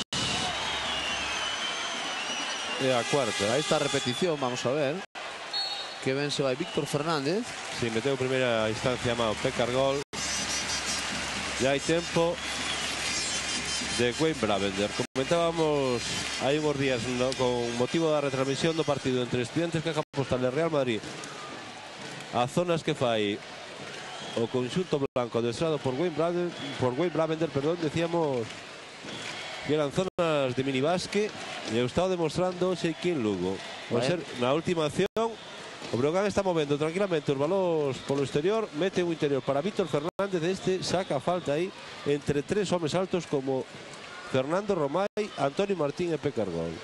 é a cuarta. Aí está a repetición, vamos a ver. Que ben se vai Víctor Fernández. Si, meteu primeira instancia máis Pep Cargol. Ya hai tempo de Wayne Bravender. Comentábamos hai uns días con motivo da retransmisión do partido entre Estudiantes Caja Postal e Real Madrid. As zonas que fai o conxunto blanco adestrado por Wayne Bravender, perdón, decíamos que eran zonas de minibásque e eu estaba demostrando xe aquí en Lugo. Por ser na última acción o Breogán está movendo tranquilamente os balóns polo exterior, mete o interior para Víctor Fernández, este saca a falta aí entre tres homes altos como Fernando Romay, Antonio Martín e Pep Cargol.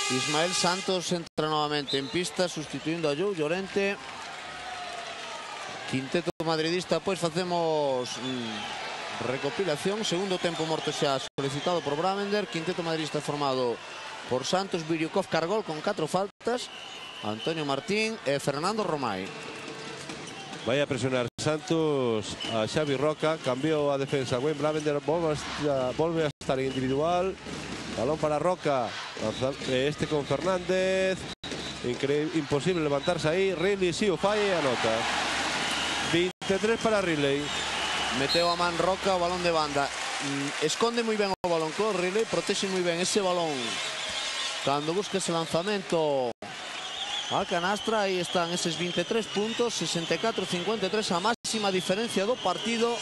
Ismael Santos entra novamente en pista sustituindo a Joe Llorente. Quinteto madridista, pois facemos recopilación. Segundo tempo morto xa solicitado por Bravender. Quinteto madridista formado por Santos, Biriukov, Cargol con 4 faltas, Antonio Martín e Fernando Romay. Vai a presionar Santos a Xavi Roca, cambiou a defensa Wayne Bravender, volve a estar individual, balón para Roca, este con Fernández, imposible levantarse aí, Riley si o falla e anota. 23 para Riley. Meteu a man Roca, o balón de banda, esconde moi ben o balón con Riley, protexe moi ben ese balón cando busca ese lanzamento a canastra. Aí están eses 23 puntos, 64-53, a máxima diferencia do partido,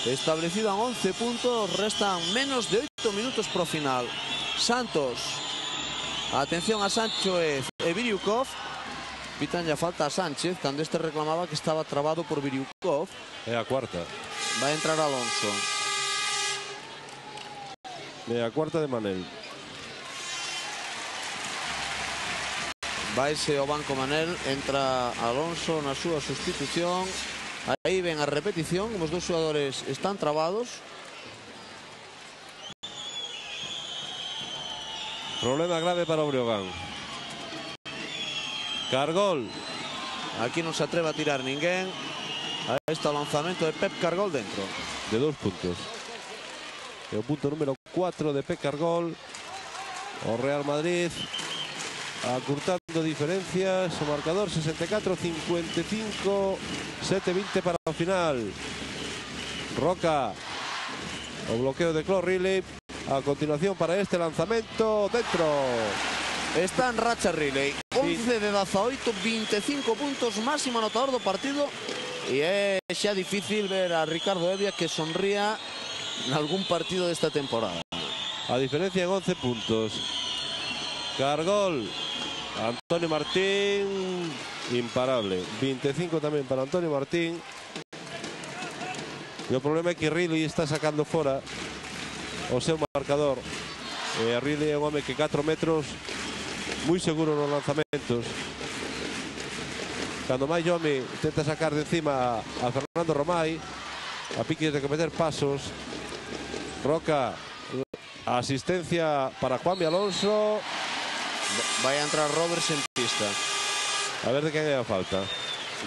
establecida en 11 puntos, restan menos de 8 minutos pro final. Santos, atención a Sánchez e Biriukov, pitan ya falta a Sánchez, cando este reclamaba que estaba trabado por Biriukov. É a cuarta. Vai entrar Alonso. É a cuarta de Manel. Vaise ao banco Manel, entra Alonso na súa sustitución. Aí ven a repetición, os dous xogadores están trabados. Problema grave para o Breogán. Cargol. Aquí non se atreve a tirar ninguén. Aí está o lanzamento de Pep Cargol dentro. De 2 puntos. É o punto número 4 de Pep Cargol. O Real Madrid acurtando diferencias. O marcador 64-55. 7-20 para o final. Roca. O bloqueo de Claude Riley. A continuación para este lanzamento. Dentro. Está en racha Riley. 11 de 18, 25 puntos, máximo anotador do partido. E é xa difícil ver a Ricardo Evia que sonría en algún partido desta temporada. A diferencia en 11 puntos. Cargol. Antonio Martín. Imparable. 25 tamén para Antonio Martín. E o problema é que Riley está sacando fora o seu marcador. Riley é un home que 4 metros moi seguro nos lanzamentos. Cando máis home tenta sacar de encima a Fernando Romay, a piques de cometer pasos. Roca, asistencia para Juanmi Alonso. Vai a entrar Roberts en pista. A ver de quen é a falta.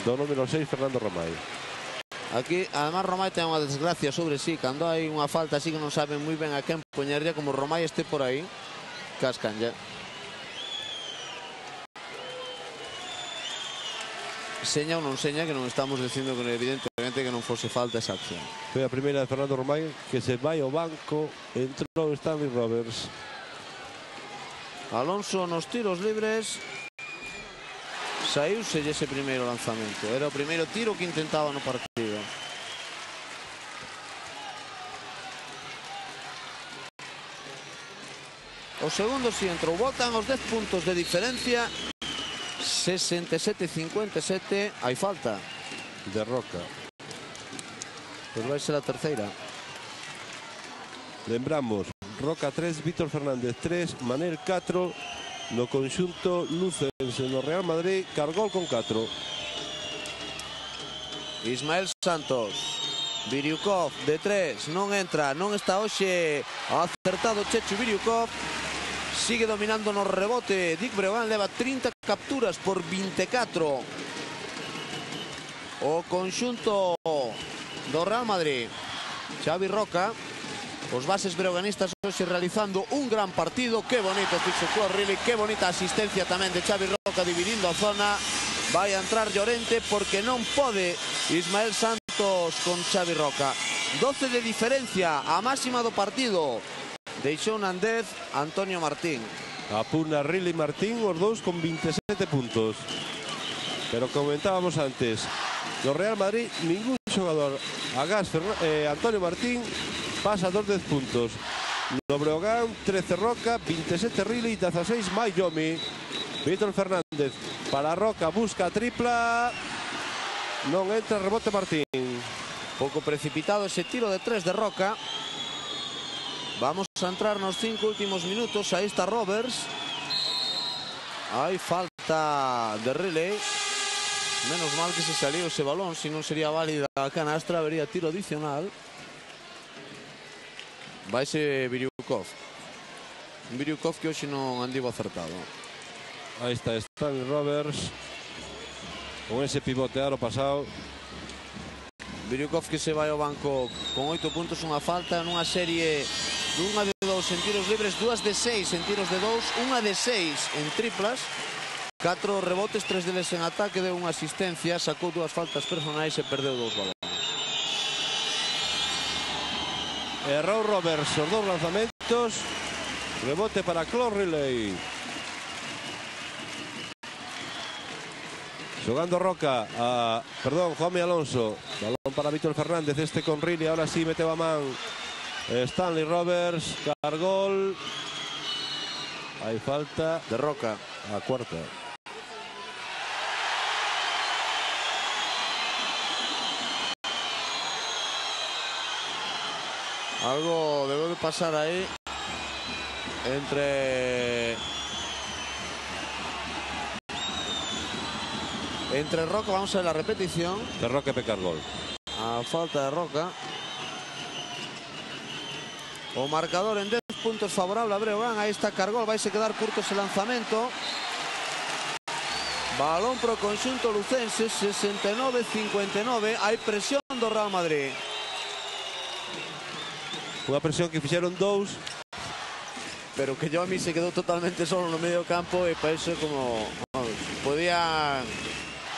Do número 6, Fernando Romay. Aquí, además, Romay ten unha desgracia sobre sí. Cando hai unha falta así que non saben moi ben a quen poñerlle, como Romay este por aí, cascan ya. Seña ou non seña, que non estamos dicindo que evidentemente que non fose falta esa acción. Foi a primeira de Fernando Romay, que se vai ao banco. Entrou Stanley Roberts. Alonso nos tiros libres. Saíuse ese primeiro lanzamento. Era o primeiro tiro que intentaba no partido. O segundo si entrou. Voltan os 10 puntos de diferencia. 67-57. Hai falta de Roca. Pois vai ser a terceira. Lembramos, Roca 3, Víctor Fernández 3, Manel 4. No conxunto lucense no Real Madrid, Cargol con 4. Ismael Santos. Biriukov de 3. Non entra, non está hoxe acertado Chechu Biriukov. Sigue dominando no rebote. Dick Breogán leva 30 capturas por 24. O conxunto do Real Madrid. Xavi Roca. Os bases breoganistas hoxe realizando un gran partido. Que bonito fixo Claude Riley. Que bonita asistencia tamén de Xavi Roca dividindo a zona. Vai a entrar Llorente porque non pode Ismael Santos con Xavi Roca. 12 de diferencia, a máxima do partido. Deixou na 10 Antonio Martín. Apuna Riley Martín, os dous con 27 puntos. Pero comentábamos antes, no Real Madrid ningún xogador agás Antonio Martín pasa dos 10 puntos. No Breogán 13 Roca, 27 Riley, 16 Mayomi. Víctor Fernández para Roca, busca tripla. Non entra, rebote Martín. Pouco precipitado ese tiro de 3 de Roca. Vamos a entrar nos 5 últimos minutos. Aí está Roberts. Hai falta de Riley. Menos mal que se salió ese balón. Si non sería válida a canastra, habería tiro adicional. Vaise Biriukov. Un Biriukov que hoxe non andivo acertado. Aí está Stanley Roberts. Con ese pivote aro pasado. Biriukov que se vai ao banco con 8 puntos, unha falta nunha serie dunha de 2 en tiros libres, 2 de 6 en tiros de 2, unha de 6 en triplas, 4 rebotes, 3 deles en ataque, deu unha asistencia, sacou 2 faltas personais e perdeu 2 balones. Errou Roberts os 2 lanzamentos. Rebote para Claude Riley. Jugando Roca, Juanmi Alonso. Balón para Víctor Fernández, este con Riley. Ahora sí mete Bamán. Stanley Roberts, Cargol. Hay falta de Roca. A cuarta. Algo debe de pasar ahí entre Roca. Vamos a ver la repetición. De Roca y Cargol. A falta de Roca. O marcador en 10 puntos favorable a Breogán. Ahí está Cargol. Vai a quedar curto ese lanzamento. Balón pro conxunto lucense. 69-59. Hai presión do Real Madrid. Unha presión que fixeron 2. Pero que Yomi se quedou totalmente solo no medio campo. E para iso como... podía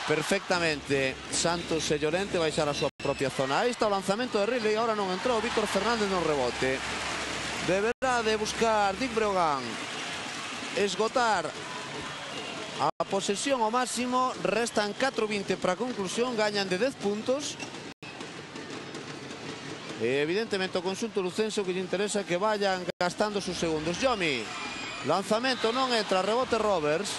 perfectamente Santos e Llorente baixar a súa propia zona. Aí está o lanzamento de Riley. Ahora non entrou Víctor Fernández no rebote. Deberá de buscar Dick Breogán esgotar a posesión ao máximo. Restan 4:20 para a conclusión. Gañan de 10 puntos. E evidentemente o conxunto lucense o que lle interesa que vayan gastando sus segundos. Yomi, lanzamento non entra, rebote Roberts.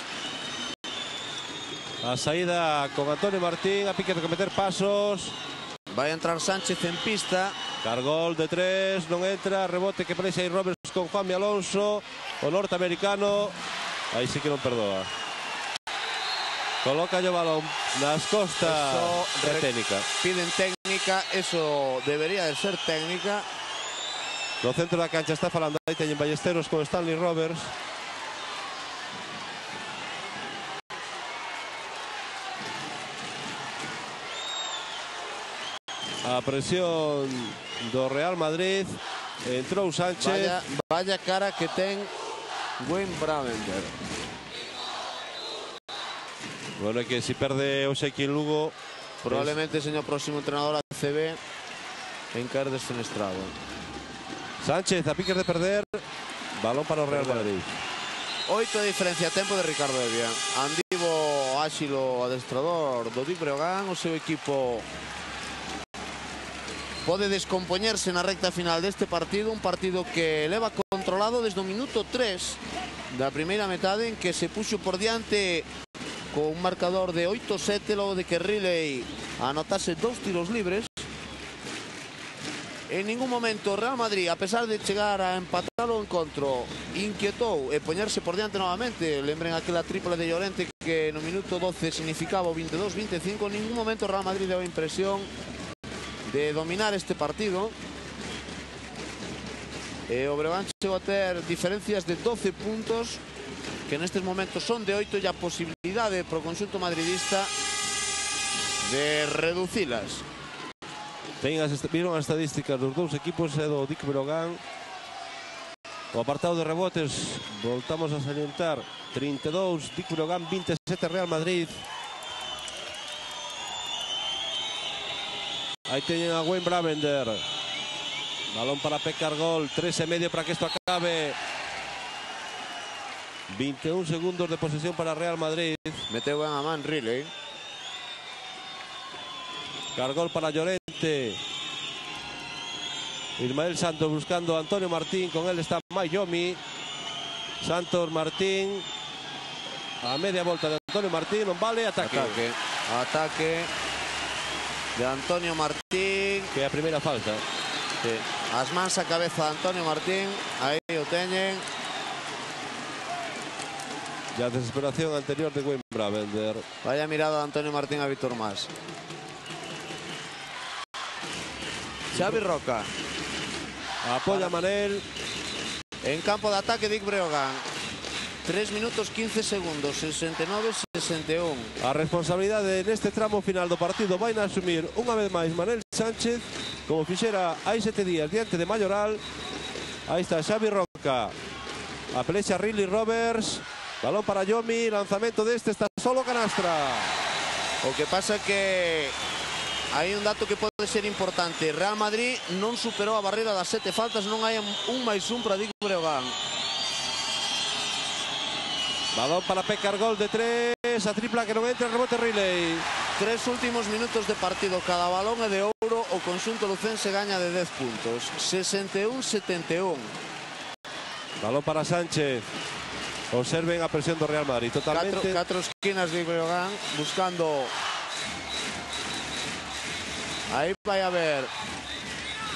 A saída con Antonio Martín, a pique de cometer pasos. Vai a entrar Sánchez en pista. Cargol de 3, non entra, rebote que parece aí Roberts con Juanmi Alonso, o norteamericano. Aí sí que non perdoa. Coloca o balón nas costas de técnica. Piden técnica, eso debería de ser técnica. No centro da cancha está falando aí, teñen Ballesteros con Stanley Roberts. A presión do Real Madrid. Entrou Sánchez. Vaya cara que ten Wayne Bravender. Bueno, é que si perde hoxe aquí en Lugo, probablemente señor próximo entrenador ACB en caer desfenestrado. Sánchez a piques de perder. Balón para o Real Madrid. 8 de diferencia, tempo de Ricardo Evia. Andivo áxilo adestrador do Dick Breogán. O seu equipo pode descompoñerse na recta final deste partido, un partido que leva controlado desde o minuto 3 da primeira metade, en que se puxo por diante con un marcador de 8-7 logo de que Riley anotase 2 tiros libres. En ningún momento Real Madrid, a pesar de chegar a empatar o encontro, inquietou e poñerse por diante novamente. Lembren aquela tripla de Llorente que no minuto 12 significaba o 22-25. En ningún momento Real Madrid deu a impresión de dominar este partido. E o Breogán chegou a ter diferencias de 12 puntos, que nestes momentos son de 8, e a posibilidade para o conxunto madridista de reducilas. Viron as estadísticas dos dous equipos e do Dick Breogán. O apartado de rebotes, voltamos a salientar, 32 Dick Breogán, 27 Real Madrid. Aí teñen a Wayne Bravender. Balón para Pekka Argol, 3,5 para que isto acabe. 21 segundos de posesión para Real Madrid. Meteu ben a man Riley. Cargol para Llorente. Ismael Santos buscando a Antonio Martín. Con él está Mayomi. Santos Martín. A media volta de Antonio Martín. Non vale, ataque. Ataque de Antonio Martín. Que é a primeira falta. Sí. As mans a cabeza de Antonio Martín. Aí o teñen. E a desesperación anterior de Wayne Bravender. Vaya mirada de Antonio Martín a Víctor Mas. Xavi Roca. Apoya Manel. En campo de ataque Dick Breogán. 3 minutos 15 segundos, 69-61. A responsabilidade neste tramo final do partido vai a asumir unha vez máis Manel Sánchez, como fixera hai 7 días diante de Mayoral. Aí está Xavi Roca. A pelexa Riley Roberts. Balón para Yomi, lanzamento deste, está solo canastra. O que pasa é que hai un dato que pode ser importante. Real Madrid non superou a barreira das 7 faltas, non hai un máis un para Dick Breogán. Balón para Pekka Argol de 3, a tripla que non entra, rebote Riley. 3 últimos minutos de partido, cada balón é de ouro, o conxunto lucense gaña de 10 puntos, 61-71. Balón para Sánchez. Observen a presión do Real Madrid, totalmente. 4 esquinas de Breogán, buscando. Aí vai haber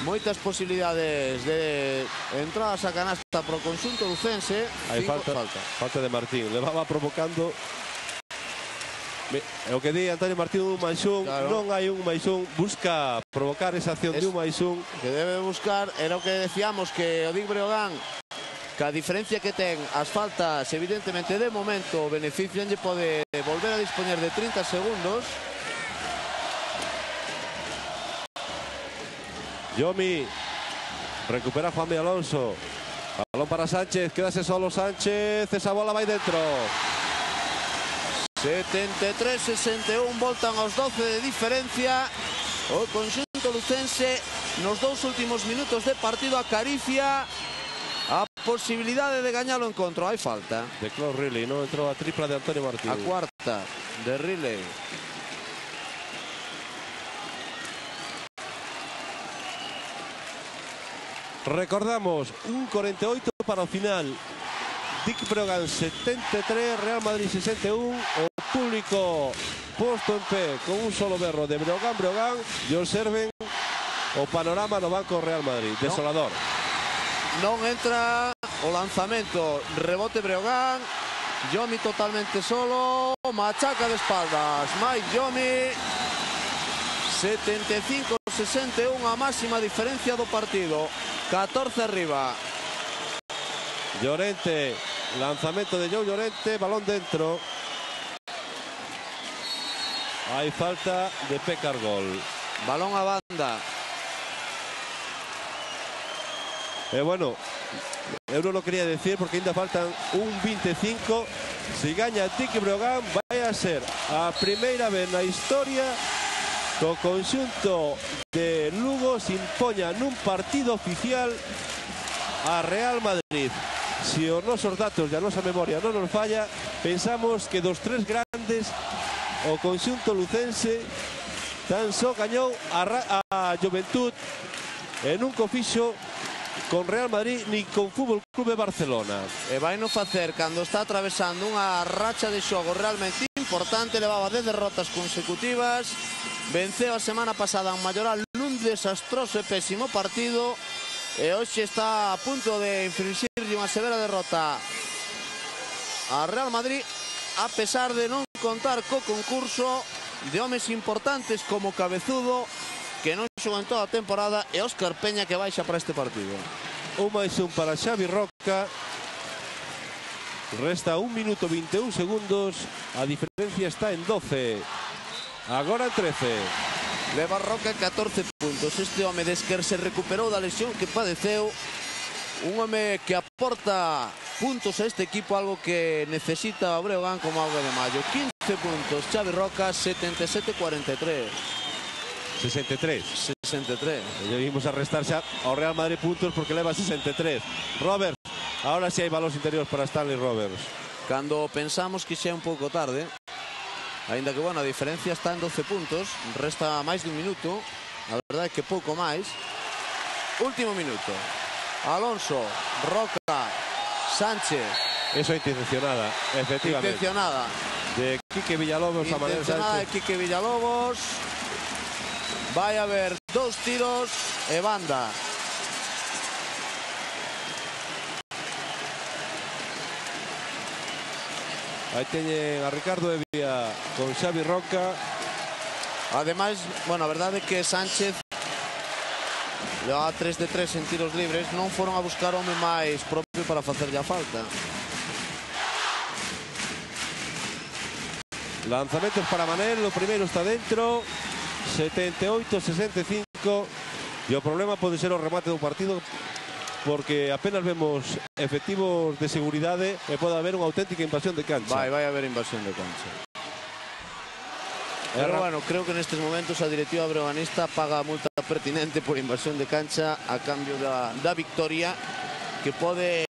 moitas posibilidades de entradas a canasta para o conxunto lucense. Aí falta de Martín, levaba provocando. É o que di Antonio Martín, un máis un, claro. Non hai un máis un, busca provocar esa acción de un máis un. Que debe buscar, era o que decíamos, que o Dick Breogán, que a diferencia que ten as faltas, evidentemente de momento benefician, lle pode volver a dispoñer de 30 segundos. Yomi recupera Juanmi Alonso. Balón para Sánchez, quédase solo Sánchez, esa bola vai dentro. 73-61, voltan aos 12 de diferencia. O conxunto lucense nos 2 últimos minutos de partido acaricia a posibilidade de gañar o encontro. Hai falta de Claude Riley, non entrou a tripla de Antonio Martín. A cuarta de Riley. Recordamos, 1:48 para o final. Dick Breogán 73, Real Madrid 61. O público posto en pé con un solo berro de Breogán e observen o panorama do banco Real Madrid. Desolador. Non entra o lanzamento, rebote Breogán. Yomi totalmente solo, machaca de espaldas Mike Yomi. 75-61, a máxima diferencia do partido. 14 arriba. Llorente, lanzamento de Joe Llorente, balón dentro. Hai falta de Pekka Argol. Balón a banda. Bueno, eu non lo quería decir porque ainda faltan un 25. Se gaña Dick Breogán, vai a ser a primeira vez na historia que o conxunto de Lugo se impoña nun partido oficial a Real Madrid. Se os nosos datos e a nosa memoria non nos falla, pensamos que dos 3 grandes o conxunto lucense tan só gañou a Juventud e nunca fixo con Real Madrid ni con Fútbol Club Barcelona. E vai no facer cando está atravesando unha racha de xogo realmente importante. Levaba 10 derrotas consecutivas, venceu a semana pasada en Mayoral nun desastroso e pésimo partido e hoxe está a punto de infringirlle unha severa derrota a Real Madrid, a pesar de non contar co concurso de homes importantes como Cabezudo, que non xogou en toda a temporada, e Óscar Peña, que baixa para este partido. 1+1 para Xavi Roca. Resta 1 minuto 21 segundos. A diferencia está en 12. Agora en 13. Leva Roca 14 puntos. Este home, desde que se recuperou da lesión que padeceu, un home que aporta puntos a este equipo, algo que necesita o Breogán como agua de mayo. 15 puntos, Xavi Roca, 77-43. 63. 63. E vimos a restar xa ao Real Madrid puntos porque leva 63. Roberts, ahora sí hai balóns interiores para Stanley Roberts. Cando pensamos que xa é un pouco tarde, aínda que, bueno, a diferencia está en 12 puntos, resta máis dun minuto, a verdade é que pouco máis. Último minuto. Alonso, Roca, Sánchez. Eso é intencionada, efectivamente. Intencionada. De Quique Villalobos a Manel Intencionada de Sánchez. Quique Villalobos. Vai a haber 2 tiros e banda. Aí teñen a Ricardo Evia con Xavi Roca. Ademais, bueno, a verdade é que Sánchez leva 3 de 3 en tiros libres. Non foron a buscar home máis propio para facerlle a falta. Lanzamentos para Manel, o primeiro está dentro. 78-65. E o problema pode ser o remate do partido, porque apenas vemos efectivos de seguridade e pode haber unha auténtica invasión de cancha. Vai haber invasión de cancha. Pero bueno, creo que nestes momentos a directiva breoganista paga a multa pertinente por invasión de cancha a cambio da victoria, que pode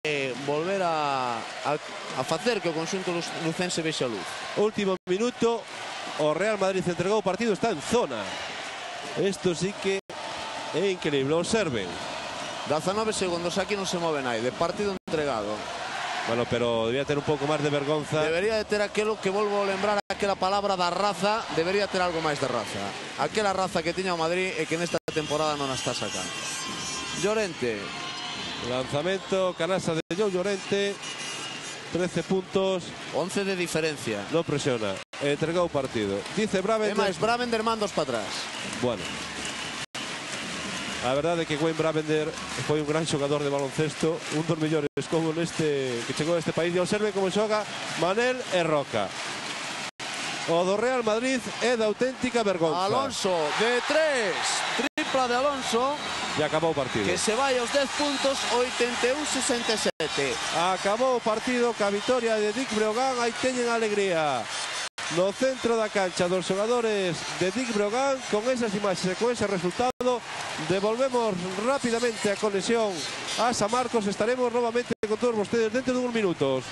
volver a facer que o conxunto lucense vexa a luz. Último minuto, o Real Madrid entregou o partido, está en zona. Isto sí que é increíble, observen. 19 segundos, aquí non se move naide, partido entregado. Bueno, pero debía ter un pouco máis de vergonza. Debería de ter aquelo que volvo a lembrar, aquela palabra da raza, debería ter algo máis de raza. Aquela raza que tiña o Madrid e que nesta temporada non a está sacando. Llorente. Lanzamento, canasta de Joe Llorente. 13 puntos. 11 de diferencia. Non presiona. Entregou o partido. Dice Bravender. E máis, Bravender mandos para atrás. Bueno. A verdade é que Wayne Bravender foi un gran xogador de baloncesto, un dos mellores como neste que chegou a este país. E observe como xoga Manel e Roca. O do Real Madrid é de auténtica vergonza. Alonso de 3. Tripla de Alonso. E acabou o partido. Que se vai aos 10 puntos, 81-67. Acabou o partido ca vitoria de Dick Breogán. Aí teñen a alegría no centro da cancha dos xogadores de Dick Breogán. Con esas imaxes e con ese resultado devolvemos rápidamente a conexión a San Marcos. Estaremos novamente con todos vostedes dentro de uns minutos.